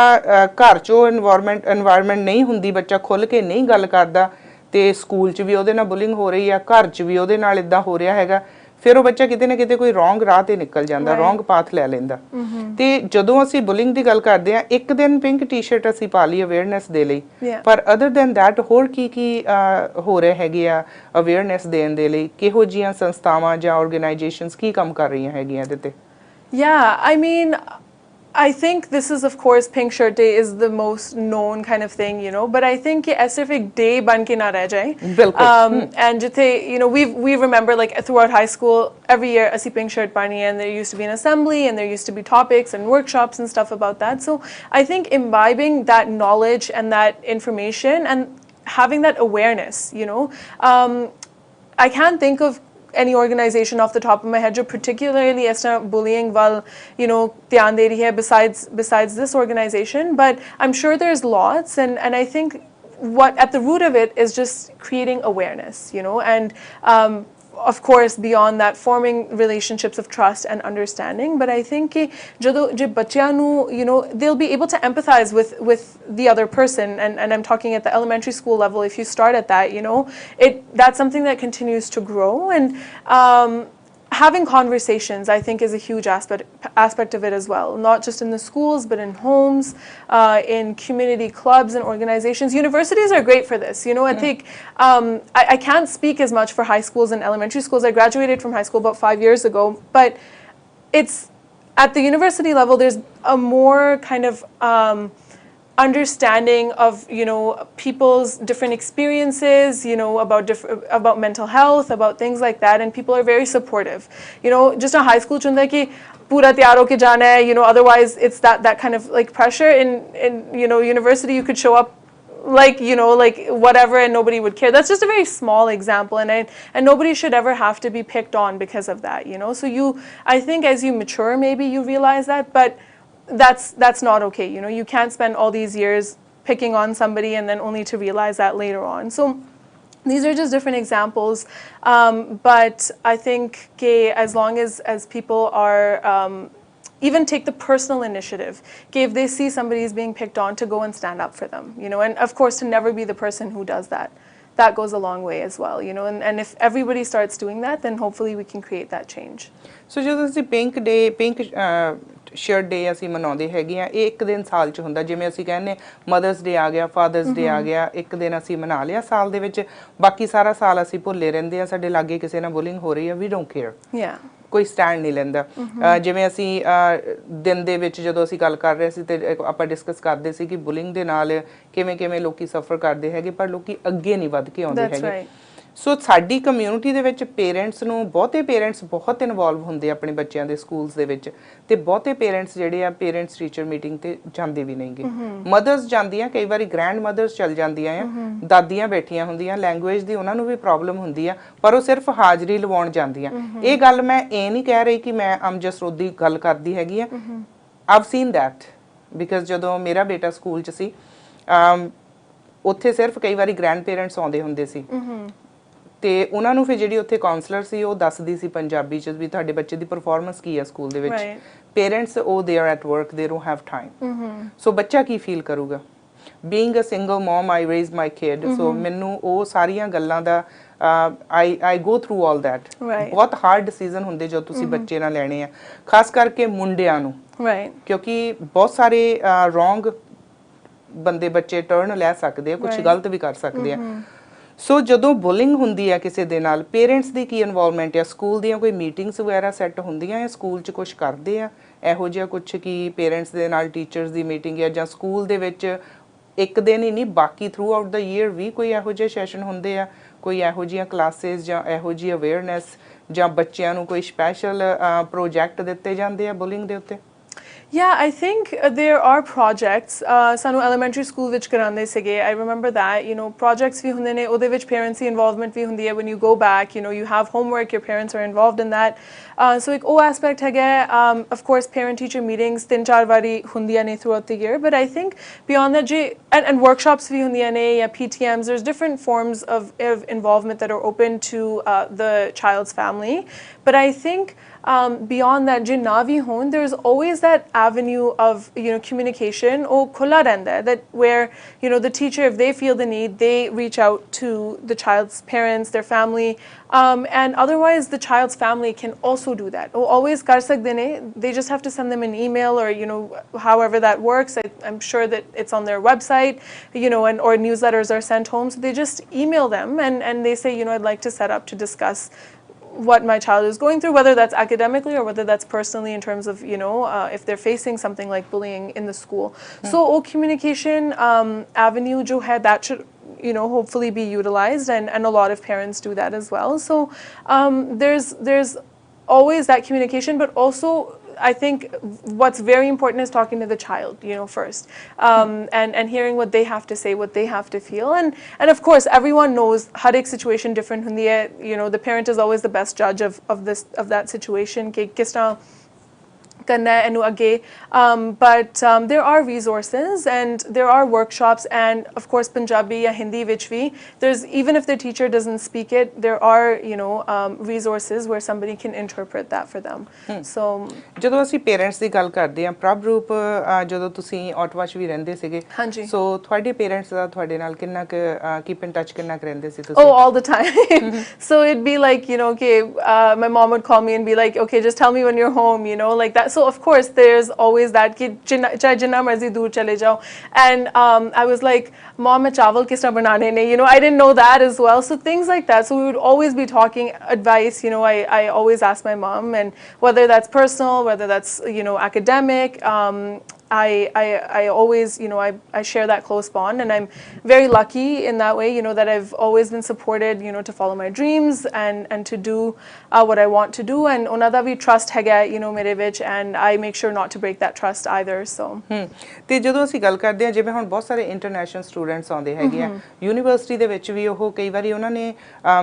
ਘਰ 'ਚੋਂ ਇਨਵਾਇਰਨਮੈਂਟ ਨਹੀਂ ਹੁੰਦੀ, ਬੱਚਾ ਖੁੱਲ ਕੇ ਨਹੀਂ ਗੱਲ ਕਰਦਾ, ਤੇ ਸਕੂਲ 'ਚ ਵੀ ਉਹਦੇ ਨਾਲ ਬੁਲਿੰਗ ਹੋ ਰਹੀ ਆ, ਘਰ 'ਚ ਵੀ ਉਹਦੇ ਨਾਲ ਇਦਾਂ ਹੋ ਰਿਹਾ ਹੈਗਾ, ਫਿਰ ਉਹ ਬੱਚਾ ਕਿਤੇ ਨਾ ਕਿਤੇ ਕੋਈ ਰੋਂਗ ਰਾਹ ਤੇ ਨਿਕਲ ਜਾਂਦਾ, ਰੋਂਗ ਪਾਥ ਲੈ ਲੈਂਦਾ। ਤੇ ਜਦੋਂ ਅਸੀਂ ਬੁਲਿੰਗ ਦੀ ਗੱਲ ਕਰਦੇ ਆ, ਇੱਕ ਦਿਨ ਪਿੰਕ ਟੀ-ਸ਼ਰਟ ਅਸੀਂ ਪਾ ਲਈ ਅਵੇਅਰਨੈਸ ਦੇ ਲਈ, ਪਰ ਅਦਰ ਦੈਨ ਦੈਟ ਹੋਰ ਕੀ ਹੋ ਰਹੇ ਹੈਗੇ ਆ ਅਵੇਅਰਨੈਸ ਦੇਣ ਦੇ ਲਈ? ਕਿਹੋ ਜਿਹੀਆਂ ਸੰਸਥਾਵਾਂ ਜਾਂ ਆਰਗੇਨਾਈਜੇਸ਼ਨਸ ਕੀ ਕੰਮ ਕਰ ਰਹੀਆਂ ਹੈਗੀਆਂ ਇਹਦੇ ਤੇ? I think this is, of course, Pink Shirt Day is the most known kind of thing, but I think कि ऐसे सिर्फ एक day बन के ना रह जाए। And जिथे, we remember like throughout high school, every year ਅਸੀਂ Pink Shirt पानी, and there used to be an assembly and there used to be topics and workshops and stuff about that. So I think imbibing that knowledge and that information and having that awareness, I can't think of any organization off the top of my head jo particularly as bullying wal dhyan de rahi hai besides this organization, but I'm sure there's lots, and I think what at the root of it is just creating awareness, you know, and of course beyond that forming relationships of trust and understanding. But I think कि जदों जे बच्चियां नू, you know, they'll be able to empathize with the other person, and I'm talking at the elementary school level. If you start at that, you know, that's something that continues to grow, and having conversations, I think, is a huge aspect of it as well. Not just in the schools, but in homes, in community clubs and organizations. Universities are great for this. You know, I think I can't speak as much for high schools and elementary schools. I graduated from high school about 5 years ago, but it's at the university level. There's a more kind of understanding of, you know, people's different experiences, you know, about mental health, about things like that, and people are very supportive. You know, just a high school chunda ki pura tayar ho ke jana hai, you know, otherwise it's that kind of like pressure. In you know, university you could show up like, you know, like whatever and nobody would care. That's just a very small example, and nobody should ever have to be picked on because of that, you know. So I think as you mature, maybe you realize that, but that's not okay. You know, you can't spend all these years picking on somebody and then only to realize that later on. So these are just different examples, but I think as long as people are even take the personal initiative, if they see somebody is being picked on, to go and stand up for them, you know, and of course to never be the person who does that. That goes a long way as well, you know, and if everybody starts doing that, then hopefully we can create that change. So ਜਦੋਂ ਅਸੀਂ pink shirt ਡੇ ਅਸੀਂ ਮਨਾਉਂਦੇ ਹੈਗੇ ਆ, ਇਹ ਇੱਕ ਦਿਨ ਸਾਲ 'ਚ ਹੁੰਦਾ, ਜਿਵੇਂ ਅਸੀਂ ਕਹਿੰਦੇ ਮਦਰਸ ਡੇ ਆ ਗਿਆ, ਫਾਦਰਸ ਡੇ ਆ ਗਿਆ, ਇੱਕ ਦਿਨ ਅਸੀਂ ਮਨਾ ਲਿਆ ਸਾਲ ਦੇ ਵਿੱਚ, ਬਾਕੀ ਸਾਰਾ ਸਾਲ ਅਸੀਂ ਭੁੱਲੇ ਰਹਿੰਦੇ ਆ, ਸਾਡੇ ਲਾਗੇ ਕਿਸੇ ਨਾਲ ਬੁਲਿੰਗ ਹੋ ਰਹੀ ਆ, ਵੀ ਡੋਂਟ ਕੇਅਰ, ਕੋਈ ਸਟੈਂਡ ਨਹੀਂ ਲੈਂਦਾ। ਜਿਵੇਂ ਅਸੀਂ ਦਿਨ ਦੇ ਵਿੱਚ ਜਦੋਂ ਅਸੀਂ ਗੱਲ ਕਰ ਰਹੇ ਸੀ ਤੇ ਆਪਾਂ ਡਿਸਕਸ ਕਰਦੇ ਸੀ ਕਿ ਬੁਲਿੰਗ ਦੇ ਨਾਲ ਕਿਵੇਂ ਕਿਵੇਂ ਲੋਕੀ ਸਫਰ ਕਰਦੇ ਹੈਗੇ, ਪਰ ਲੋਕੀ ਅੱਗੇ ਨਹੀਂ ਵੱਧ ਕੇ ਆਉਂਦੇ ਹੈਗੇ। ਸੋ ਸਾਡੀ ਕਮਿਊਨਿਟੀ ਦੇ ਵਿੱਚ ਪੇਰੈਂਟਸ ਨੂੰ, ਬਹੁਤੇ ਪੇਰੈਂਟਸ ਬਹੁਤ ਇਨਵੋਲਵ ਹੁੰਦੇ ਆਪਣੇ ਬੱਚਿਆਂ ਦੇ ਸਕੂਲਸ ਦੇ ਵਿੱਚ, ਤੇ ਬਹੁਤੇ ਪੇਰੈਂਟਸ ਜਿਹੜੇ ਆ ਪੇਰੈਂਟਸ ਟੀਚਰ ਮੀਟਿੰਗ ਤੇ ਜਾਂਦੇ ਵੀ ਨਹੀਂਗੇ। ਮਦਰਸ ਜਾਂਦੀਆਂ, ਕਈ ਵਾਰੀ ਗ੍ਰੈਂਡ ਮਦਰਸ ਚੱਲ ਜਾਂਦੀਆਂ ਆ, ਦਾਦੀਆਂ ਬੈਠੀਆਂ ਹੁੰਦੀਆਂ, ਲੈਂਗੁਏਜ ਦੀ ਉਹਨਾਂ ਨੂੰ ਵੀ ਪ੍ਰੋਬਲਮ ਹੁੰਦੀ ਆ, ਪਰ ਉਹ ਸਿਰਫ ਹਾਜ਼ਰੀ ਲਵਾਉਣ ਜਾਂਦੀਆਂ। ਇਹ ਗੱਲ ਮੈਂ ਇਹ ਨਹੀਂ ਕਹਿ ਰਹੀ ਕਿ ਮੈਂ ਜਸਟ ਉਹਦੀ ਗੱਲ ਕਰਦੀ ਹੈਗੀ ਆ, ਆਈਵ ਸੀਨ ਦੈਟ, ਬਿਕਾਜ਼ ਜਦੋਂ ਮੇਰਾ ਬੇਟਾ ਸਕੂਲ 'ਚ ਸੀ ਉੱਥੇ ਸਿਰਫ ਕਈ ਵਾਰੀ ਗ੍ਰੈਂਡ ਪੇਰੈਂਟਸ ਆਉਂਦੇ ਹੁੰਦੇ ਸੀ, ਤੇ ਉਹਨਾਂ ਨੂੰ ਫਿਰ ਜਿਹੜੀ ਉੱਥੇ ਕਾਉਂਸਲਰ ਸੀ ਉਹ ਦੱਸਦੀ ਸੀ ਪੰਜਾਬੀ 'ਚ ਵੀ ਤੁਹਾਡੇ ਬੱਚੇ ਦੀ ਪਰਫਾਰਮੈਂਸ ਕੀ ਆ ਸਕੂਲ ਦੇ ਵਿੱਚ। ਪੇਰੈਂਟਸ ਉਹ they are at work, they don't have time. So ਬੱਚਾ ਕੀ ਫੀਲ ਕਰੂਗਾ? Being a single mum, I raised my kid, so ਮੈਨੂੰ ਉਹ ਸਾਰੀਆਂ ਗੱਲਾਂ ਦਾ I go through all that. ਬਹੁਤ ਹਾਰਡ ਡਿਸੀਜਨ ਹੁੰਦੇ ਜੋ ਤੁਸੀਂ ਬੱਚੇ ਨਾਲ ਲੈਣੇ ਆ, ਖਾਸ ਕਰਕੇ ਮੁੰਡਿਆਂ ਨੂੰ, ਕਿਉਂਕਿ ਬਹੁਤ ਸਾਰੇ ਰੋਂਗ ਬੰਦੇ ਬੱਚੇ ਟਰਨ ਲੈ ਸਕਦੇ ਆ, ਕੁਝ ਗਲਤ ਵੀ ਕਰ ਸਕਦੇ ਆ। ਸੋ ਜਦੋਂ ਬੁਲਿੰਗ ਹੁੰਦੀ ਹੈ ਕਿਸੇ ਦੇ ਨਾਲ, ਪੇਰੈਂਟਸ ਦੀ ਕੀ ਇਨਵੋਲਵਮੈਂਟ ਹੈ? ਸਕੂਲ ਦੀਆਂ ਕੋਈ ਮੀਟਿੰਗਸ ਵਗੈਰਾ ਸੈੱਟ ਹੁੰਦੀਆਂ, ਜਾਂ ਸਕੂਲ 'ਚ ਕੁਝ ਕਰਦੇ ਆ ਇਹੋ ਜਿਹਾ ਕੁਝ ਕਿ ਪੇਰੈਂਟਸ ਦੇ ਨਾਲ ਟੀਚਰਸ ਦੀ ਮੀਟਿੰਗ ਹੈ, ਜਾਂ ਸਕੂਲ ਦੇ ਵਿੱਚ ਇੱਕ ਦਿਨ ਹੀ ਨਹੀਂ ਬਾਕੀ ਥਰੂ ਆਊਟ ਦਾ ਈਅਰ ਵੀ ਕੋਈ ਇਹੋ ਜਿਹੇ ਸੈਸ਼ਨ ਹੁੰਦੇ ਆ, ਕੋਈ ਇਹੋ ਜਿਹੀਆਂ ਕਲਾਸਿਸ ਜਾਂ ਇਹੋ ਜਿਹੀ ਅਵੇਅਰਨੈਸ, ਜਾਂ ਬੱਚਿਆਂ ਨੂੰ ਕੋਈ ਸਪੈਸ਼ਲ ਪ੍ਰੋਜੈਕਟ ਦਿੱਤੇ ਜਾਂਦੇ ਆ ਬੁਲਿੰਗ ਦੇ ਉੱਤੇ? Yeah, I think there are projects. Sanu elementary school vich karande sige. I remember that, you know, projects vi hunde ne, ode vich parents di involvement vi hundi hai. When you go back, you know, you have homework, your parents are involved in that. So ek oh aspect hai, of course parent teacher meetings 3-4 vari hundiyan ne throughout the year, but I think beyond that and workshops vi hundiyan ne, ya PTMs, there's different forms of involvement that are open to the child's family. But I think beyond that, je na vi hon, there's always that avenue of, you know, communication or khula rehanda hai, that where, you know, the teacher, if they feel the need, they reach out to the child's parents, their family, and otherwise the child's family can also do that. Oh, always kar sakde ne, they just have to send them an email, or, you know, however that works. I'm sure that it's on their website, you know, or newsletters are sent home, so they just email them and they say, you know, I'd like to set up to discuss what my child is going through, whether that's academically or whether that's personally, in terms of, you know, if they're facing something like bullying in the school. So communication avenue jo hai, that should, you know, hopefully be utilized, and a lot of parents do that as well. So there's always that communication, but also I think what's very important is talking to the child, you know, first, and hearing what they have to say, what they have to feel, and of course everyone knows har ek situation different hundi hai, you know, the parent is always the best judge of that situation, ki kis tarah करना है इनू अगे but there are resources and there are workshops and of course Punjabi या Hindi which we there's even if the teacher doesn't speak it there are you know resources where somebody can interpret that for them so ਜਦੋਂ ਅਸੀਂ parents ਦੀ ਗੱਲ ਕਰਦੇ ਹਾਂ ਪ੍ਰਭਰੂਪ ਜਦੋਂ ਤੁਸੀਂ Ottawa 'ਚ ਵੀ ਰਹਿੰਦੇ ਸੀਗੇ ਸੋ ਤੁਹਾਡੇ ਪੇਰੈਂਟਸ ਦਾ ਤੁਹਾਡੇ ਨਾਲ ਕਿੰਨਾ ਕੀਪ ਇਨ ਟੱਚ ਕਿੰਨਾ ਰਹਿੰਦੇ ਸੀ ਤੁਸੀਂ oh all the time so it'd be like you know okay my mom would call me and be like okay just tell me when you're home you know like that so of course there's always that ki chahe jinna marzi dur chale jao and I was like mom main chawal kis tarah banane ne you know I didn't know that as well so things like that so we would always be talking advice you know I always ask my mom and whether that's personal whether that's you know academic I always you know I share that close bond and I'm very lucky in that way you know that I've always been supported you know to follow my dreams and to do what I want to do and ਉਹਨਾਂ ਦਾ ਵੀ trust ਹੈਗਾ you know ਮੇਰੇ ਵਿੱਚ and I make sure not to break that trust either so ਤੇ ਜਦੋਂ ਅਸੀਂ ਗੱਲ ਕਰਦੇ ਹਾਂ ਜਿਵੇਂ ਹੁਣ ਬਹੁਤ ਸਾਰੇ ਇੰਟਰਨੈਸ਼ਨਲ ਸਟੂਡੈਂਟਸ ਆਉਂਦੇ ਹੈਗੇ ਆ ਯੂਨੀਵਰਸਿਟੀ ਦੇ ਵਿੱਚ ਵੀ ਉਹ ਕਈ ਵਾਰੀ ਉਹਨਾਂ ਨੇ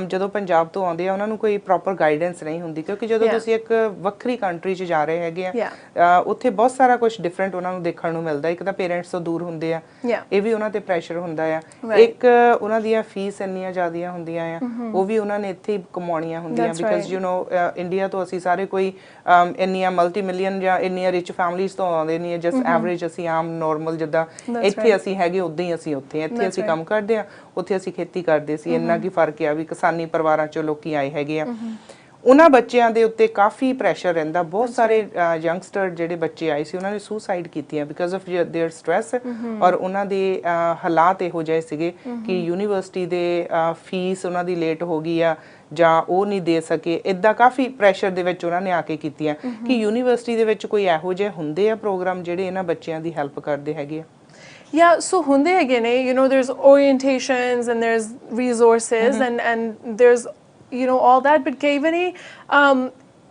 ਜਦੋਂ ਪੰਜਾਬ ਤੋਂ ਆਉਂਦੇ ਆ ਉਹਨਾਂ ਨੂੰ ਕੋਈ ਪ੍ਰੋਪਰ ਗਾਈਡੈਂਸ ਨਹੀਂ ਹੁੰਦੀ ਕਿਉਂਕਿ ਜਦੋਂ ਤੁਸੀਂ ਇੱਕ ਵੱਖਰੀ ਕੰਟਰੀ 'ਚ ਜਾ ਰਹੇ ਹੈਗੇ ਆ ਉੱਥੇ ਬਹੁਤ ਸਾਰਾ ਕੁਝ ਡਿਫਰੈਂਟ ਉਹਨਾਂ ਨੂੰ ਦੇਖਣ ਨੂੰ ਮਿਲਦਾ ਇੱਕ ਤਾਂ ਪੇਰੈਂਟਸ ਤੋਂ ਦੂਰ ਹੁੰਦੇ ਆ ਇਹ ਵੀ ਉਹਨਾਂ ਤੇ ਪ੍ਰੈਸ਼ਰ ਹੁੰਦਾ ਆ ਇੱਕ ਉਹਨਾਂ ਦੀਆਂ ਫੀਸ ਇੰਨੀਆਂ ਜ਼ਿਆਦੀਆਂ ਹੁੰਦੀਆਂ ਆ ਉਹ ਵੀ ਉਹਨਾਂ ਨੇ ਇੱਥੇ ਕਮਾਉਣੀਆਂ ਹੁੰਦੀਆਂ ਬਿਕਾਜ਼ ਯੂ ਨੋ ਇੰਡੀਆ ਤੋਂ ਅਸੀਂ ਸਾਰੇ ਕੋਈ ਇੰਨੀਆਂ ਮਲਟੀ ਮਿਲੀਅਨ ਜਾਂ ਇੰਨੀਆਂ ਰਿਚ ਫੈਮਲੀਜ਼ ਤੋਂ ਆਉਂਦੇ ਨਹੀਂ ਜਸਟ ਐਵਰੇਜ ਅਸੀਂ ਆਮ ਨੋਰਮਲ ਜਿੱਦਾਂ ਇੱਥੇ ਅਸੀਂ ਹੈਗੇ ਉਦਾਂ ਹੀ ਅਸੀਂ ਉੱਥੇ ਇੱਥੇ ਅਸੀਂ ਕੰਮ ਕਰਦੇ ਆ ਉੱਥੇ ਅਸੀਂ ਖੇਤੀ ਕਰਦੇ ਸੀ ਇੰਨਾ ਕੀ ਫਰਕ ਆ ਵੀ ਕਿਸਾਨੀ ਪਰਿਵਾਰਾਂ ਚੋਂ ਲੋਕੀ ਆਏ ਹੈਗੇ ਆ ਉਹਨਾਂ ਬੱਚਿਆਂ ਦੇ ਉੱਤੇ ਕਾਫੀ ਪ੍ਰੈਸ਼ਰ ਰਹਿੰਦਾ ਬਹੁਤ ਸਾਰੇ ਯੰਗਸਟਰ ਜਿਹੜੇ ਬੱਚੇ ਆਏ ਸੀ ਉਹਨਾਂ ਨੇ ਸੁਸਾਈਡ ਕੀਤੀਆਂ ਬਿਕਾਜ਼ ਆਫ देयर ਸਟ੍ਰੈਸ ਔਰ ਉਹਨਾਂ ਦੇ ਹਾਲਾਤ ਇਹੋ ਜਿਹੇ ਸੀਗੇ ਕਿ ਯੂਨੀਵਰਸਿਟੀ ਦੇ ਫੀਸ ਉਹਨਾਂ ਦੀ ਲੇਟ ਹੋ ਗਈ ਆ ਜਾਂ ਉਹ ਨਹੀਂ ਦੇ ਸਕੇ ਇਦਾਂ ਕਾਫੀ ਪ੍ਰੈਸ਼ਰ ਦੇ ਵਿੱਚ ਉਹਨਾਂ ਨੇ ਆ ਕੇ ਕੀਤੀਆਂ ਕਿ ਯੂਨੀਵਰਸਿਟੀ ਦੇ ਵਿੱਚ ਕੋਈ ਇਹੋ ਜਿਹੇ ਹੁੰਦੇ ਆ ਪ੍ਰੋਗਰਾਮ ਜਿਹੜੇ ਇਹਨਾਂ ਬੱਚਿਆਂ ਦੀ ਹੈਲਪ ਕਰਦੇ ਹੈਗੇ ਆ Yeah, so hunde again, you know, there's orientations and there's resources and there's you know all that but kaivari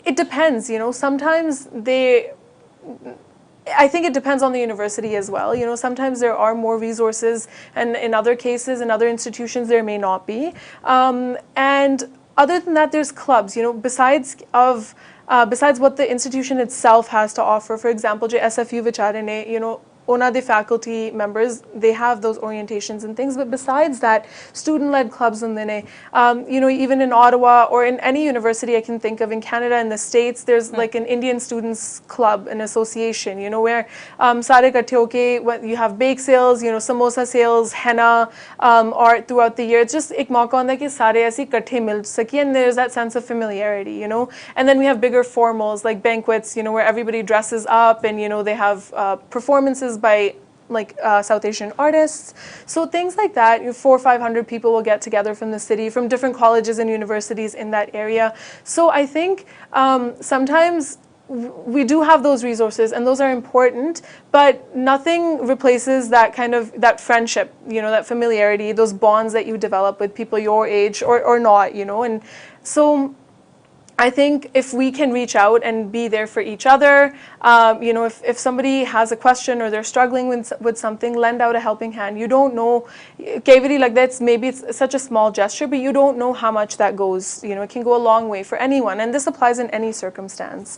it depends you know sometimes I think it depends on the university as well you know sometimes there are more resources and in other cases in other institutions there may not be and other than that there's clubs you know besides what the institution itself has to offer for example je SFU vicharane you know ਉਹਨਾਂ ਦੇ faculty members they have those orientations and things but besides that student led clubs ਹੁੰਦੇ ਨੇ you know even in Ottawa or in any university I can think of in Canada in the States there's like an Indian students club an association you know where ਸਾਰੇ ਇਕੱਠੇ ਹੋ ਕੇ you have bake sales you know samosa sales henna art throughout the year it's just ਇੱਕ ਮੌਕਾ ਹੁੰਦਾ ਕਿ ਸਾਰੇ ਅਸੀਂ ਇਕੱਠੇ ਮਿਲ ਸਕੀਏ and there's that sense of familiarity you know and then we have bigger formals like banquets you know where everybody dresses up and you know they have performances by like South Asian artists so things like that 400-500 people will get together from the city from different colleges and universities in that area so I think sometimes we do have those resources and those are important but nothing replaces that kind of that friendship you know that familiarity those bonds that you develop with people your age or not you know and so I think if we can reach out and be there for each other, you know, if somebody has a question or they're struggling with something, lend out a helping hand. You don't know, Kavari, like that's maybe it's such a small gesture, but you don't know how much that goes. You know, it can go a long way for anyone, and this applies in any circumstance.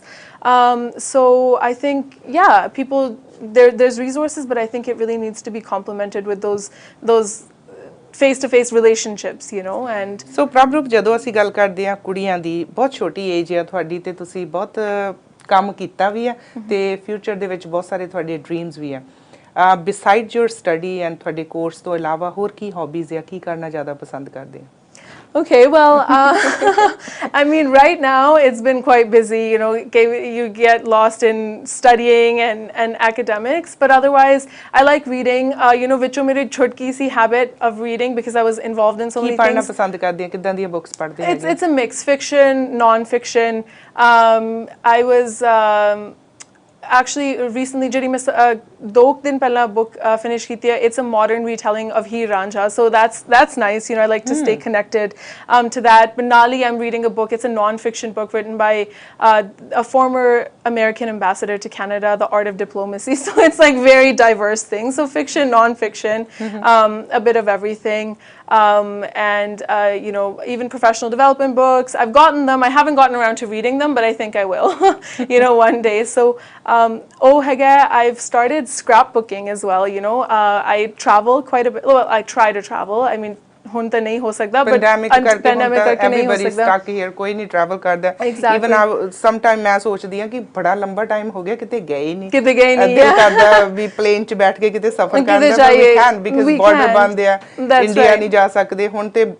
So I think, yeah, people there's resources, but I think it really needs to be complemented with those face-to-face relationships you know and so ਪ੍ਰਭਰੂਪ ਜਦੋਂ ਅਸੀਂ ਗੱਲ ਕਰਦੇ ਆ ਕੁੜੀਆਂ ਦੀ ਬਹੁਤ ਛੋਟੀ age ਆ ਤੁਹਾਡੀ ਤੇ ਤੁਸੀਂ ਬਹੁਤ ਕੰਮ ਕੀਤਾ ਵੀ ਆ ਤੇ ਫਿਊਚਰ ਦੇ ਵਿੱਚ ਬਹੁਤ ਸਾਰੇ ਤੁਹਾਡੇ ਡ੍ਰੀਮਸ ਵੀ ਆ ਬਿਸਾਈਡ ਯੂਰ ਸਟੱਡੀ ਐਂਡ ਤੁਹਾਡੇ ਕੋਰਸ ਤੋਂ ਇਲਾਵਾ ਹੋਰ ਕੀ ਹੌਬੀਜ਼ ਆ ਕੀ ਕਰਨਾ ਜ਼ਿਆਦਾ ਪਸੰਦ ਕਰਦੇ ਆ Okay, well, I mean, right now it's been quite busy, you know, you get lost in studying and academics, but otherwise I like reading, you know, vichu mere chhotki si habit of reading because I was involved in so many things. ਕੀ ਪੜ੍ਹਨਾ ਪਸੰਦ ਕਰਦੇ ਆ ਕਿੱਦਾਂ ਦੀਆਂ books ਪੜ੍ਹਦੇ ਹੈਗੇ It's a mix, fiction, non-fiction. I was actually recently ਜਿਹੜੀ ਮੈਂ 2 ਦਿਨ ਪਹਿਲਾਂ book finish ਕੀਤੀ ਹੈ, it's a modern retelling of Heer Ranjha, so that's nice, you know. I like to stay connected to that. But Nali, I'm reading a book, it's a non-fiction book written by a former American ambassador to Canada, The Art of Diplomacy, so it's like very diverse things, so fiction, non-fiction, a bit of everything. And you know, even professional development books, I've gotten them, I haven't gotten around to reading them, but I think I will you know, one day. So I've started scrapbooking as well, you know. I travel quite a bit, well, I try to travel, I mean ਹੁਣ ਤਾਂ ਨਹੀਂ ਹੋ ਸਕਦਾ, but pandemic ਕਰਕੇ everybody stuck here, ਕੋਈ ਨਹੀਂ travel ਕਰਦਾ. Even sometime ਮੈਂ ਸੋਚਦੀ ਹਾਂ ਕਿ ਬੜਾ ਲੰਬਾ ਟਾਈਮ ਹੋ ਗਿਆ ਕਿਤੇ ਗਏ ਨਹੀਂ ਕਰਦਾ ਵੀ plane 'ਚ ਬੈਠ ਕੇ ਕਿਤੇ ਸਫ਼ਰ ਕਰਦਾ, we can because border ਬੰਦ ਆ, ਇੰਡੀਆ ਨਹੀਂ ਜਾ ਸਕਦੇ ਹੁਣ ਤੇ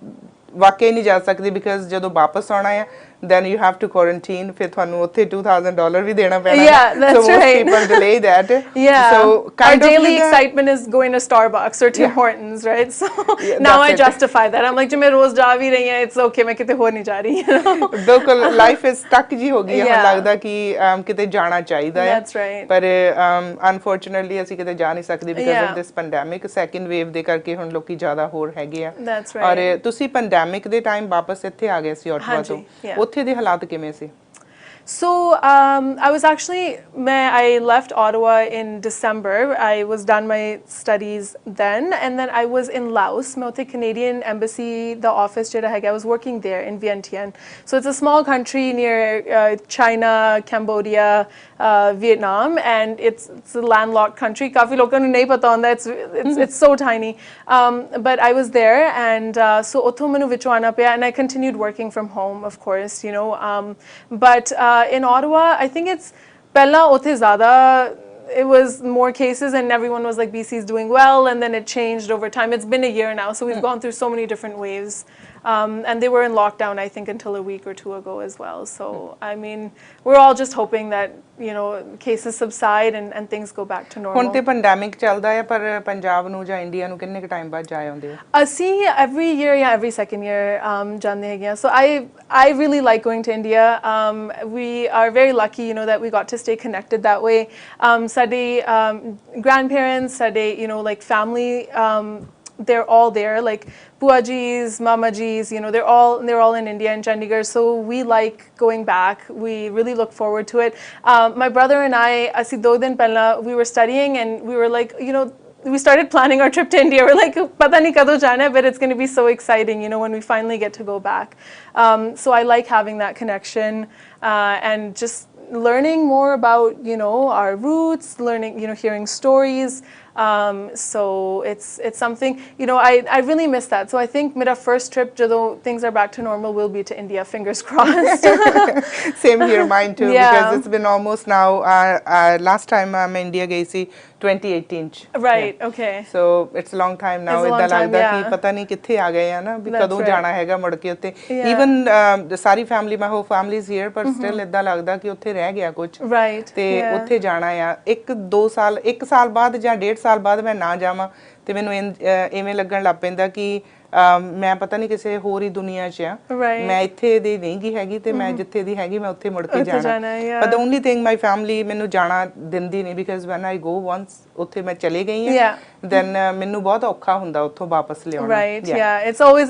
ਵਾਕਈ ਨਹੀਂ ਜਾ ਸਕਦੇ because ਜਦੋਂ ਵਾਪਸ ਆਉਣਾ ਹੈ then you have to quarantine, ਫਿਰ ਤੁਹਾਨੂੰ ਉੱਥੇ $2,000 ਵੀ ਦੇਣਾ ਪੈਣਾ. So most people delay that. So our daily excitement is going to Starbucks or Tim Hortons, right? So now I justify that. I'm like, ਜੇ ਮੈਂ ਰੋਜ਼ ਜਾ ਵੀ ਰਹੀ ਹਾਂ, it's okay, ਮੈਂ ਕਿਤੇ ਹੋਰ ਨਹੀਂ ਜਾ ਰਹੀ. ਬਿਲਕੁਲ life is stuck ਜੀ ਹੋ ਗਈ ਹੈ, ਹੁਣ ਲੱਗਦਾ ਕਿ ਕਿਤੇ ਜਾਣਾ ਚਾਹੀਦਾ ਹੈ. That's right. ਪਰ unfortunately ਅਸੀਂ ਕਿਤੇ ਜਾ ਨਹੀਂ ਸਕਦੇ because of this pandemic, second wave ਦੇ ਕਰਕੇ ਹੁਣ ਲੋਕੀ ਜ਼ਿਆਦਾ ਹੋਰ ਹੈਗੇ ਆ. That's right. ਔਰ ਤੁਸੀਂ pandemic ਦੇ ਟਾਈਮ ਵਾਪਸ ਇੱਥੇ ਆ ਗਏ ਸੀ ਆਟਵਾ ਤੋਂ, ਉੱਥੇ ਦੇ ਹਾਲਾਤ ਕਿਵੇਂ ਸੀ? So I was actually, I left Ottawa in December. I was done my studies then, and then I was in Laos. मैं उत्थे Canadian Embassy, the office ਜਿਹੜਾ ਹੈਗਾ, I was working there in Vientiane. So it's a small country near China, Cambodia, Vietnam, and it's a landlocked country. ਕਾਫੀ ਲੋਕਾਂ ਨੂੰ ਨਹੀਂ ਪਤਾ ਹੁੰਦਾ, it's so tiny. But I was there, and so ਉੱਥੋਂ ਮੈਨੂੰ ਵਿੱਚੋਂ ਆਉਣਾ ਪਿਆ, and I continued working from home, of course, you know. But in Ottawa, I think it's ਪਹਿਲਾਂ ਉੱਥੇ ਜ਼ਿਆਦਾ it was more cases and everyone was like BC is doing well, and then it changed over time. It's been a year now, so we've gone through so many different waves. And they were in lockdown, I think, until a week or 2 ago as well. So, I mean, we're all just hoping that, you know, cases subside and things go back to normal. ਹੁਣ ਤੇ pandemic ਚੱਲਦਾ ਹੈ, ਪਰ ਪੰਜਾਬ ਨੂੰ ਜਾਂ India ਨੂੰ ਕਿੰਨੇ ਕੁ ਟਾਈਮ ਬਾਅਦ ਜਾ ਆਉਂਦੇ ਆ? ਅਸੀਂ every year, every second year ਜਾਂਦੇ ਹੈਗੇ ਆ. So I really like going to India. We are very lucky, you know, that we got to stay connected that way. ਸਾਡੇ grandparents, ਸਾਡੇ, you know, like family, they're all there, like Puajis, Mamajis, you know, they're all in India and Chandigarh, so we like going back. We really look forward to it. My brother and I, ਅਸੀਂ 2 ਦਿਨ ਪਹਿਲਾਂ, we were studying and we were like, you know, we started planning our trip to India. We're like, pata nahi kado jana hai, but it's going to be so exciting, you know, when we finally get to go back. So I like having that connection and just learning more about, you know, our roots, learning, you know, hearing stories. So it's something, you know, I really miss that. So I think my first trip, jado things are back to normal, will be to India, fingers crossed. Same here, mine too, because it's been almost now, last time मैं India गई थी 2018 right. Okay, so it's a long time now. इतना लगता कि पता नहीं किथे आ गए हैं ना, भी कदों जाना हैगा मुड़ के उत्ते. Even सारी family, my whole family is here, but still इतना लगता कि उत्ते रह गया कुछ, ते उत्ते जाना है 1-2 साल, 1 साल बाद ਜਾਂ 1.5 ਸਾਲ ਬਾਅਦ ਮੈਂ ਨਾ ਜਾਵਾਂ ਤੇ ਮੈਨੂੰ ਐਵੇਂ ਲੱਗਣ ਲੱਗ ਪੈਂਦਾ ਕਿ ਮੈਂ ਪਤਾ ਨਹੀਂ ਕਿਸੇ ਹੋਰ ਹੀ ਦੁਨੀਆ 'ਚ ਆ, ਮੈਂ ਇੱਥੇ ਦੀ ਨਹੀਂ ਗੀ ਹੈਗੀ ਤੇ ਮੈਂ ਜਿੱਥੇ ਦੀ ਹੈਗੀ ਮੈਂ ਉੱਥੇ ਮੁੜ ਕੇ ਜਾਣਾ. But the only thing my family ਮੈਨੂੰ ਜਾਣਾ ਦਿੰਦੀ ਨਹੀਂ, because when I go once ਉੱਥੇ ਮੈਂ ਚਲੇ ਗਈ ਹਾਂ, then ਮੈਨੂੰ ਬਹੁਤ ਔਖਾ ਹੁੰਦਾ ਉੱਥੋਂ ਵਾਪਸ ਲਿਆਉਣਾ. Right, yeah, it's always,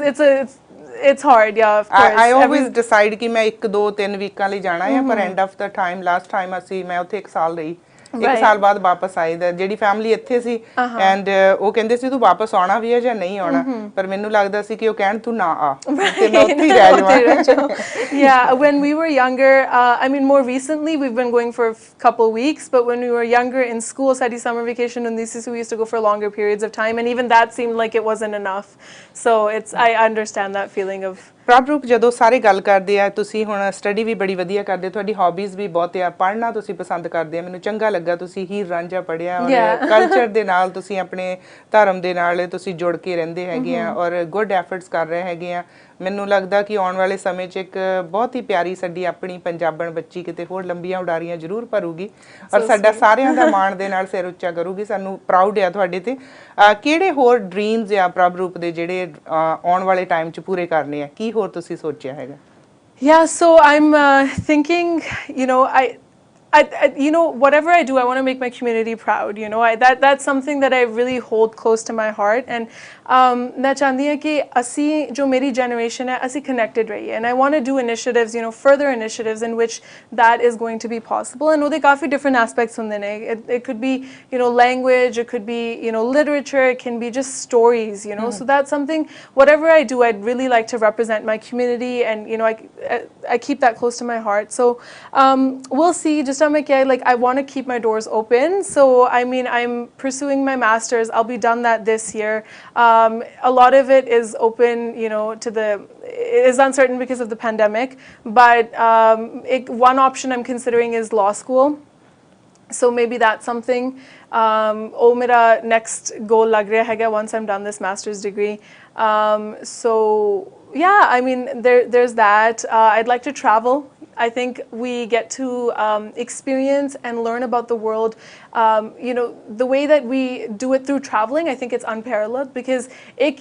it's hard, yeah, of course. I always decide ਕਿ ਮੈਂ 1-2-3 ਵੀਕਾਂ ਲਈ ਜਾਣਾ ਹੈ, ਪਰ end of the time, last time ਅਸੀਂ ਮੈਂ ਉੱਥੇ 1 ਸਾਲ ਰਹੀ, 1 ਸਾਲ ਬਾਅਦ ਵਾਪਸ ਆਈ ਦਾ, ਜਿਹੜੀ ਫੈਮਿਲੀ ਇੱਥੇ ਸੀ, ਐਂਡ ਉਹ ਕਹਿੰਦੇ ਸੀ ਤੂੰ ਵਾਪਸ ਆਉਣਾ ਵੀ ਹੈ ਜਾਂ ਨਹੀਂ ਆਉਣਾ, ਪਰ ਮੈਨੂੰ ਲੱਗਦਾ ਸੀ ਕਿ ਉਹ ਕਹਿਣ ਤੂੰ ਨਾ ਆ ਤੇ ਮੈਂ ਉੱਥੇ ਹੀ ਰਹਿ ਜਾਵਾਂ. Yeah, when we were younger, I mean, more recently we've been going for a couple weeks, but when we were younger in school, ਸਾਡੀ summer vacation ਹੁੰਦੀ ਸੀ, so we used to go for longer periods of time, and even that seemed like it wasn't enough. So I understand that feeling of. ਪ੍ਰਭਰੂਪ, ਜਦੋਂ ਸਾਰੇ ਗੱਲ ਕਰਦੇ ਆ, ਤੁਸੀਂ ਹੁਣ study ਵੀ ਬੜੀ ਵਧੀਆ ਕਰਦੇ, ਤੁਹਾਡੀ ਹੌਬੀਜ਼ ਵੀ ਬਹੁਤ ਆ, ਪੜ੍ਹਨਾ ਤੁਸੀਂ ਪਸੰਦ ਕਰਦੇ ਆ, ਮੈਨੂੰ ਚੰਗਾ ਲੱਗਾ ਤੁਸੀਂ ਹੀਰ ਰਾਂਝਾ ਪੜ੍ਹਿਆ, ਔਰ ਕਲਚਰ ਦੇ ਨਾਲ ਤੁਸੀਂ ਆਪਣੇ ਧਰਮ ਦੇ ਨਾਲ ਤੁਸੀਂ ਜੁੜ ਕੇ ਰਹਿੰਦੇ ਹੈਗੇ ਆ, ਔਰ ਗੁੱਡ ਐਫਰਟਸ ਕਰ ਰਹੇ ਹੈਗੇ ਆ. ਮੈਨੂੰ ਲੱਗਦਾ ਕਿ ਆਉਣ ਵਾਲੇ ਸਮੇਂ 'ਚ ਇੱਕ ਬਹੁਤ ਹੀ ਪਿਆਰੀ ਸਾਡੀ ਆਪਣੀ ਪੰਜਾਬਣ ਬੱਚੀ ਕਿਤੇ ਹੋਰ ਲੰਬੀਆਂ ਉਡਾਰੀਆਂ ਜ਼ਰੂਰ ਭਰੂਗੀ, ਔਰ ਸਾਡਾ ਸਾਰਿਆਂ ਦਾ ਮਾਣ ਦੇ ਨਾਲ ਸਿਰ ਉੱਚਾ ਕਰੂਗੀ. ਸਾਨੂੰ ਪ੍ਰਾਊਡ ਆ ਤੁਹਾਡੇ ਤੇ. ਕਿਹੜੇ ਹੋਰ ਡ੍ਰੀਮਸ ਆ ਪ੍ਰਭਰੂਪ ਦੇ ਜਿਹੜੇ ਆਉਣ ਵਾਲੇ ਟਾਈਮ 'ਚ ਪੂਰੇ ਕਰਨੇ ਆ? ਕੀ ਹੋਰ ਤੁਸੀਂ ਸੋਚਿਆ ਹੈਗਾ? Yeah, so I'm thinking, you know, you know, whatever I do, I want to make my community proud. You know, that's something that I really hold close to my heart. And मैं चाहती हूँ कि असी जो मेरी generation है, असी connected रहिए. And I want to do initiatives, you know, further initiatives in which that is going to be possible. And ਉਹਦੇ काफी different aspects ਹੁੰਦੇ ਨੇ. It could be, you know, language. It could be, you know, literature. It can be just stories. You know, so that's something. Whatever I do, I'd really like to represent my community, and you know, I keep that close to my heart. So we'll see. Just like I want to keep my doors open. So I mean, I'm pursuing my master's. I'll be done that this year. A lot of it is open, you know, is uncertain because of the pandemic. But one option I'm considering is law school. So maybe that's something. Oh, mera next goal lag raha hai once I'm done this master's degree. So yeah, I mean, there's that. I'd like to travel. I think we get to experience and learn about the world. You know, the way that we do it through traveling, I think it's unparalleled, because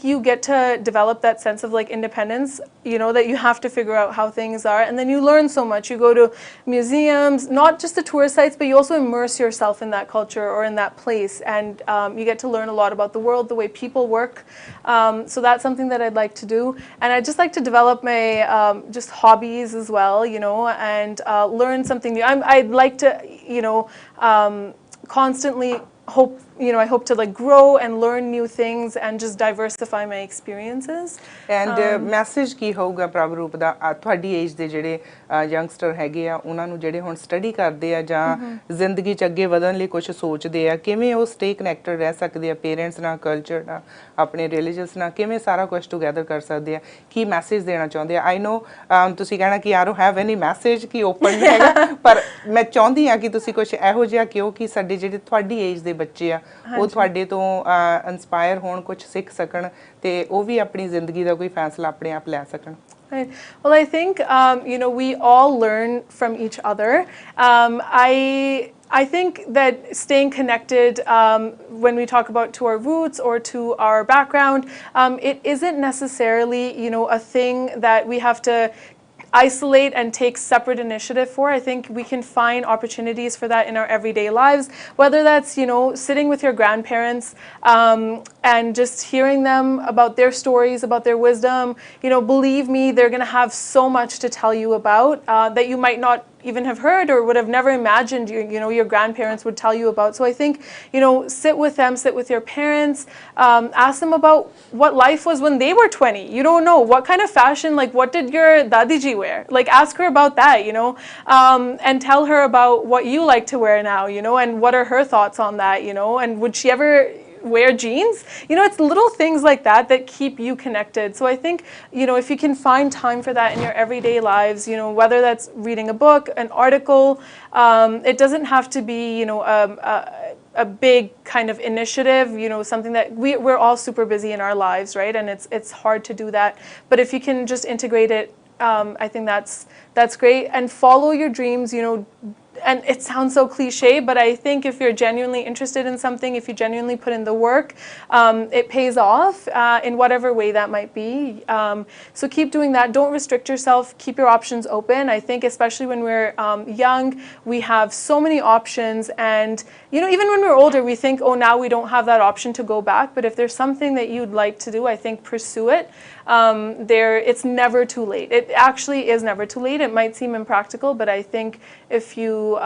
you get to develop that sense of like independence, you know, that you have to figure out how things are, and then you learn so much. You go to museums, not just the tourist sites, but you also immerse yourself in that culture or in that place, and you get to learn a lot about the world, the way people work. So that's something that I'd like to do, and I'd just like to develop my just hobbies as well, you know, and learn something new. I'd like to, you know, constantly hope, you know, I hope to like grow and learn new things and just diversify my experiences. And message ਕੀ ਹੋਊਗਾ ਪ੍ਰਭਰੂਪ ਦਾ ਤੁਹਾਡੀ age ਦੇ ਜਿਹੜੇ youngster ਹੈਗੇ ਆ ਉਹਨਾਂ ਨੂੰ ਜਿਹੜੇ ਹੁਣ ਸਟੱਡੀ ਕਰਦੇ ਆ ਜਾਂ ਜ਼ਿੰਦਗੀ 'ਚ ਅੱਗੇ ਵਧਣ ਲਈ ਕੁਝ ਸੋਚਦੇ ਆ ਕਿਵੇਂ ਉਹ ਸਟੇ ਕਨੈਕਟਡ ਰਹਿ ਸਕਦੇ ਆ ਪੇਰੈਂਟਸ ਨਾਲ ਕਲਚਰ ਨਾਲ ਆਪਣੇ ਰਿਲੀਜੀਅਸ ਨਾਲ ਕਿਵੇਂ ਸਾਰਾ ਕੁਝ ਟੂਗੇਦਰ ਕਰ ਸਕਦੇ ਆ ਕੀ ਮੈਸੇਜ ਦੇਣਾ ਚਾਹੁੰਦੇ ਆ ਆਈ ਨੋ ਤੁਸੀਂ ਕਹਿਣਾ ਕਿ ਆਰ ਹੈਵ ਐਨੀ ਮੈਸੇਜ ਕਿ ਓਪਨ ਹੈਗਾ ਪਰ ਮੈਂ ਚਾਹੁੰਦੀ ਆ ਕਿ ਤੁਸੀਂ ਕੁਝ ਇਹੋ ਜਿਹਾ ਕਿਉਂ ਕਿ ਸਾਡੇ ਜਿਹੜੇ ਤੁਹਾਡੀ ਏਜ ਦੇ ਬੱਚੇ ਆ ਉਹ ਤੁਹਾਡੇ ਤੋਂ ਇਨਸਪਾਇਰ ਹੋਣ ਕੁਝ ਸਿੱਖ ਸਕਣ ਤੇ ਉਹ ਵੀ ਆਪਣੀ ਜ਼ਿੰਦਗੀ ਦਾ ਕੋਈ ਫੈਸਲਾ ਆਪਣੇ ਆਪ ਲੈ ਸਕਣ Right. Well, I think, you know, we all learn from each other. I think that staying connected when we talk about to our roots or to our background, it isn't necessarily, you know, a thing that we have to isolate and take separate initiative for. I think we can find opportunities for that in our everyday lives, whether that's, you know, sitting with your grandparents and just hearing them about their stories, about their wisdom. You know, believe me, they're going to have so much to tell you about that you might not even have heard or would have never imagined you know your grandparents would tell you about. So I think, you know, sit with them, sit with your parents, ask them about what life was when they were 20. You don't know what kind of fashion, like what did your dadi ji wear, like ask her about that, you know, and tell her about what you like to wear now, you know, and what are her thoughts on that, you know, and would she ever wear jeans? You know, it's little things like that that keep you connected. So I think, you know, if you can find time for that in your everyday lives, you know, whether that's reading a book, an article, it doesn't have to be, you know, a big kind of initiative, you know, something that we're all super busy in our lives, right? And it's hard to do that. But if you can just integrate it, I think that's great. And follow your dreams, you know. And it sounds so cliche, but I think if you're genuinely interested in something, if you genuinely put in the work, it pays off in whatever way that might be. So keep doing that. Don't restrict yourself. Keep your options open. I think especially when we're young, we have so many options. And, you know, even when we're older, we think, oh, now we don't have that option to go back. But if there's something that you'd like to do, I think pursue it. It's never too late. It actually is never too late. It might seem impractical, but I think if you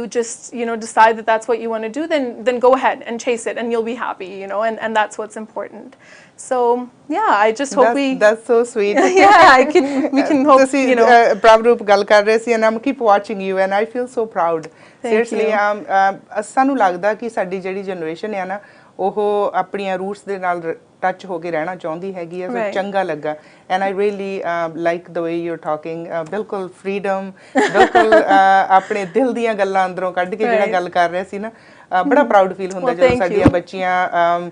just, you know, decide that that's what you want to do, then go ahead and chase it and you'll be happy, you know, and that's what's important. So yeah, I just hope that's so sweet. Yeah, we can hope, you know. Prabhroop ਗੱਲ ਕਰ ਰਹੇ ਸੀ and I'm keep watching you and I feel so proud. Seriously, ਸਾਨੂੰ ਲੱਗਦਾ ਕਿ ਸਾਡੀ ਜਿਹੜੀ generation ਹੈ ਨਾ ਉਹ ਆਪਣੀਆਂ ਰੂਟਸ ਦੇ ਨਾਲ ਟੱਚ ਹੋ ਕੇ ਰਹਿਣਾ ਚਾਹੁੰਦੀ ਹੈਗੀ ਹੈ ਸੋ ਚੰਗਾ ਲੱਗਾ and I really like the way you are talking ਬਿਲਕੁਲ ਫਰੀडम ਬਿਲਕੁਲ ਆਪਣੇ ਦਿਲ ਦੀਆਂ ਗੱਲਾਂ ਅੰਦਰੋਂ ਕੱਢ ਕੇ ਜਿਹੜਾ ਗੱਲ ਕਰ ਰਹੇ ਸੀ ਨਾ ਬੜਾ ਪ੍ਰਾਊਡ ਫੀਲ ਹੁੰਦਾ ਜਦੋਂ ਸਾਡੀਆਂ ਬੱਚੀਆਂ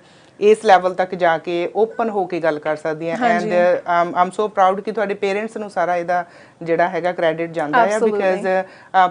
ਇਸ ਲੈਵਲ ਤੱਕ ਜਾ ਕੇ ਓਪਨ ਹੋ ਕੇ ਗੱਲ ਕਰ ਸਕਦੀਆਂ ਐਂਡ ਆਮ ਸੋ ਪ੍ਰਾਊਡ ਕਿ ਤੁਹਾਡੇ ਪੇਰੈਂਟਸ ਨੂੰ ਸਾਰਾ ਇਹਦਾ ਜਿਹੜਾ ਹੈਗਾ ਕ੍ਰੈਡਿਟ ਜਾਂਦਾ ਹੈ ਬਿਕਾਜ਼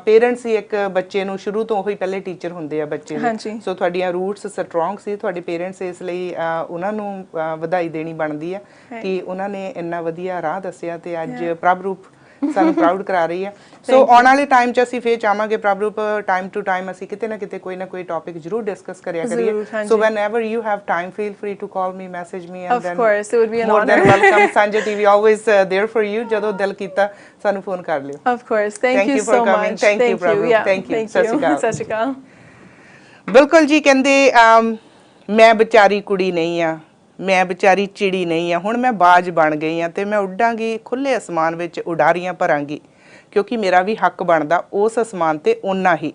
ਪੇਰੈਂਟਸ ਹੀ ਇੱਕ ਬੱਚੇ ਨੂੰ ਸ਼ੁਰੂ ਤੋਂ ਉਹੀ ਪਹਿਲੇ ਟੀਚਰ ਹੁੰਦੇ ਆ ਬੱਚੇ ਦੇ ਸੋ ਤੁਹਾਡੀਆਂ ਰੂਟਸ ਸਟਰੋਂਗ ਸੀ ਤੁਹਾਡੇ ਪੇਰੈਂਟਸ ਇਸ ਲਈ ਉਹਨਾਂ ਨੂੰ ਵਧਾਈ ਦੇਣੀ ਬਣਦੀ ਹੈ ਕਿ ਉਹਨਾਂ ਨੇ ਇੰਨਾ ਵਧੀਆ ਰਾਹ ਦੱਸਿਆ ਤੇ ਅੱਜ ਪ੍ਰਭਰੂਪ ਸਾਨੂੰ ਪ੍ਰਾਊਡ ਕਰਾ ਰਹੀ ਹੈ। ਸੋ ਆਉਣ ਵਾਲੇ ਟਾਈਮ 'ਚ ਅਸੀਂ ਫੇਰ ਚਾਹਾਂਗੇ ਪ੍ਰਭਰੂਪ ਟਾਈਮ ਟੂ ਟਾਈਮ ਅਸੀਂ ਕਿਤੇ ਨਾ ਕਿਤੇ ਕੋਈ ਨਾ ਕੋਈ ਟੌਪਿਕ ਜ਼ਰੂਰ ਡਿਸਕਸ ਕਰਿਆ ਕਰੀਏ। ਸੋ whenever you have time, feel free to call me, message me, and then of course it would be an more honor. than welcome. Sanjha TV always there for you. ਜਦੋਂ ਦਿਲ ਕੀਤਾ ਸਾਨੂੰ phone ਕਰ ਲਿਓ। Of course, thank you for so coming. much. Thank you Prabhroop. Yeah, thank you thank you. ਸਤਿ ਸਤਿ ਸ਼੍ਰੀ ਅਕਾਲ। ਬਿਲਕੁਲ ਜੀ, ਕਹਿੰਦੇ ਮੈਂ ਵਿਚਾਰੀ ਕੁੜੀ ਨਹੀਂ ਆ, ਮੈਂ ਵਿਚਾਰੀ ਚਿੜੀ ਨਹੀਂ ਆ, ਹੁਣ ਮੈਂ ਬਾਜ ਬਣ ਗਈ ਆ ਤੇ ਮੈਂ ਉੱਡਾਂਗੀ ਖੁੱਲੇ ਅਸਮਾਨ ਵਿੱਚ, ਉਡਾਰੀਆਂ ਭਰਾਂਗੀ, ਕਿਉਂਕਿ ਮੇਰਾ ਵੀ ਹੱਕ ਬਣਦਾ ਉਸ ਅਸਮਾਨ ਤੇ ਓਨਾ ਹੀ।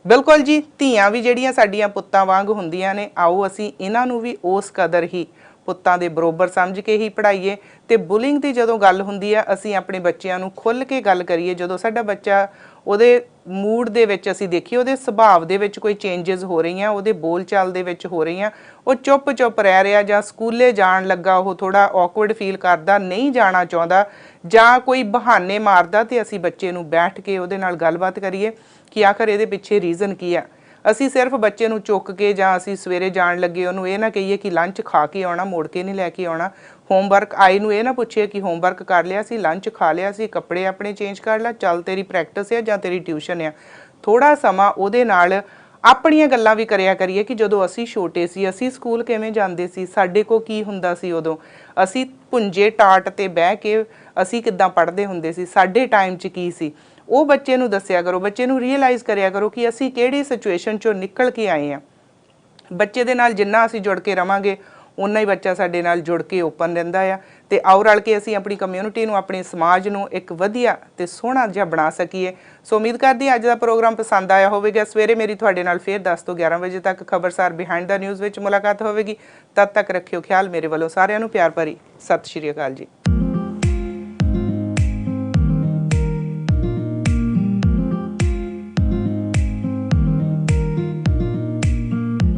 ਬਿਲਕੁਲ ਜੀ, ਧੀਆਂ ਵੀ ਜਿਹੜੀਆਂ ਸਾਡੀਆਂ ਪੁੱਤਾਂ ਵਾਂਗ ਹੁੰਦੀਆਂ ਨੇ, ਆਓ ਅਸੀਂ ਇਹਨਾਂ ਨੂੰ ਵੀ ਉਸ ਕਦਰ ਹੀ ਪੁੱਤਾਂ ਦੇ ਬਰੋਬਰ ਸਮਝ ਕੇ ਹੀ ਪੜ੍ਹਾਈਏ। ਤੇ ਬੁਲਿੰਗ ਦੀ ਜਦੋਂ ਗੱਲ ਹੁੰਦੀ ਆ, ਅਸੀਂ ਆਪਣੇ ਬੱਚਿਆਂ ਨੂੰ ਖੁੱਲ੍ਹ ਕੇ ਗੱਲ ਕਰੀਏ। ਜਦੋਂ ਸਾਡਾ ਬੱਚਾ ਉਹਦੇ ਮੂਡ ਦੇ ਵਿੱਚ ਅਸੀਂ ਦੇਖੀਏ, ਉਹਦੇ ਸੁਭਾਅ ਦੇ ਵਿੱਚ ਕੋਈ ਚੇਂਜਸ ਹੋ ਰਹੀਆਂ, ਉਹਦੇ ਬੋਲਚਾਲ ਦੇ ਵਿੱਚ ਹੋ ਰਹੀਆਂ, ਉਹ ਚੁੱਪ ਰਹਿ ਰਿਹਾ ਜਾਂ ਸਕੂਲੇ ਜਾਣ ਲੱਗਾ ਉਹ ਥੋੜਾ ਔਕਵਰਡ ਫੀਲ ਕਰਦਾ, ਨਹੀਂ ਜਾਣਾ ਚਾਹੁੰਦਾ ਜਾਂ ਕੋਈ ਬਹਾਨੇ ਮਾਰਦਾ, ਤੇ ਅਸੀਂ ਬੱਚੇ ਨੂੰ ਬੈਠ ਕੇ ਉਹਦੇ ਨਾਲ ਗੱਲਬਾਤ ਕਰੀਏ ਕਿ ਆਖਰ ਇਹਦੇ ਪਿੱਛੇ ਰੀਜ਼ਨ ਕੀ ਆ। ਅਸੀਂ ਸਿਰਫ ਬੱਚੇ ਨੂੰ ਚੁੱਕ ਕੇ ਜਾਂ ਅਸੀਂ ਸਵੇਰੇ ਜਾਣ ਲੱਗੇ ਉਹਨੂੰ ਇਹ ਨਾ ਕਹੀਏ ਕਿ ਲੰਚ ਖਾ ਕੇ ਆਉਣਾ, ਮੁੜ ਕੇ ਨਹੀਂ ਲੈ ਕੇ ਆਉਣਾ। ਹੋਮਵਰਕ ਆਈ ਨੂੰ ਇਹ ਨਾ ਪੁੱਛੀਏ ਕਿ ਹੋਮਵਰਕ ਕਰ ਲਿਆ ਸੀ, ਲੰਚ ਖਾ ਲਿਆ ਸੀ, ਕੱਪੜੇ ਆਪਣੇ ਚੇਂਜ ਕਰ ਲੈ, ਚੱਲ ਤੇਰੀ ਪ੍ਰੈਕਟਿਸ ਹੈ ਜਾਂ ਤੇਰੀ ਟਿਊਸ਼ਨ ਆ। ਥੋੜਾ ਸਮਾਂ ਉਹਦੇ ਨਾਲ ਆਪਣੀਆਂ ਗੱਲਾਂ ਵੀ ਕਰਿਆ ਕਰੀਏ ਕਿ ਜਦੋਂ ਅਸੀਂ ਛੋਟੇ ਸੀ, ਅਸੀਂ ਸਕੂਲ ਕਿਵੇਂ ਜਾਂਦੇ ਸੀ, ਸਾਡੇ ਕੋਲ ਕੀ ਹੁੰਦਾ ਸੀ, ਉਦੋਂ ਅਸੀਂ ਭੁੰਜੇ ਟਾਟ ਤੇ ਬਹਿ ਕੇ ਅਸੀਂ ਕਿੱਦਾਂ ਪੜ੍ਹਦੇ ਹੁੰਦੇ ਸੀ, ਸਾਡੇ ਟਾਈਮ 'ਚ ਕੀ ਸੀ, ਉਹ ਬੱਚੇ ਨੂੰ ਦੱਸਿਆ ਕਰੋ। ਬੱਚੇ ਨੂੰ ਰੀਅਲਾਈਜ਼ ਕਰਿਆ ਕਰੋ ਕਿ ਅਸੀਂ ਕਿਹੜੀ ਸਿਚੁਏਸ਼ਨ 'ਚੋਂ ਨਿਕਲ ਕੇ ਆਏ ਹਾਂ। ਬੱਚੇ ਦੇ ਨਾਲ ਜਿੰਨਾ ਅਸੀਂ ਜੁੜ ਕੇ ਰਵਾਂਗੇ, ਉਨਾ ਹੀ ਬੱਚਾ ਸਾਡੇ ਨਾਲ ਜੁੜ ਕੇ ਓਪਨ ਰਹਿੰਦਾ ਆ। ਤੇ ਆਓ ਰਲ ਕੇ ਅਸੀਂ ਆਪਣੀ ਕਮਿਊਨਿਟੀ ਨੂੰ, ਆਪਣੇ ਸਮਾਜ ਨੂੰ ਇੱਕ ਵਧੀਆ ਤੇ ਸੋਹਣਾ ਜਿਹਾ ਬਣਾ ਸਕੀਏ। ਸੋ ਉਮੀਦ ਕਰਦੀ ਅੱਜ ਦਾ ਪ੍ਰੋਗਰਾਮ ਪਸੰਦ ਆਇਆ ਹੋਵੇਗਾ। ਸਵੇਰੇ ਮੇਰੀ ਤੁਹਾਡੇ ਨਾਲ ਫੇਰ 10 ਤੋਂ 11 ਵਜੇ ਤੱਕ ਖਬਰਸਾਰ ਬਿਹਾਈਂਡ ਦਾ ਨਿਊਜ਼ ਵਿੱਚ ਮੁਲਾਕਾਤ ਹੋਵੇਗੀ। ਤਦ ਤੱਕ ਰੱਖਿਓ ਖਿਆਲ। ਮੇਰੇ ਵੱਲੋਂ ਸਾਰਿਆਂ ਨੂੰ ਪਿਆਰ ਭਰੀ ਸਤਿ ਸ਼੍ਰੀ ਅਕਾਲ ਜੀ।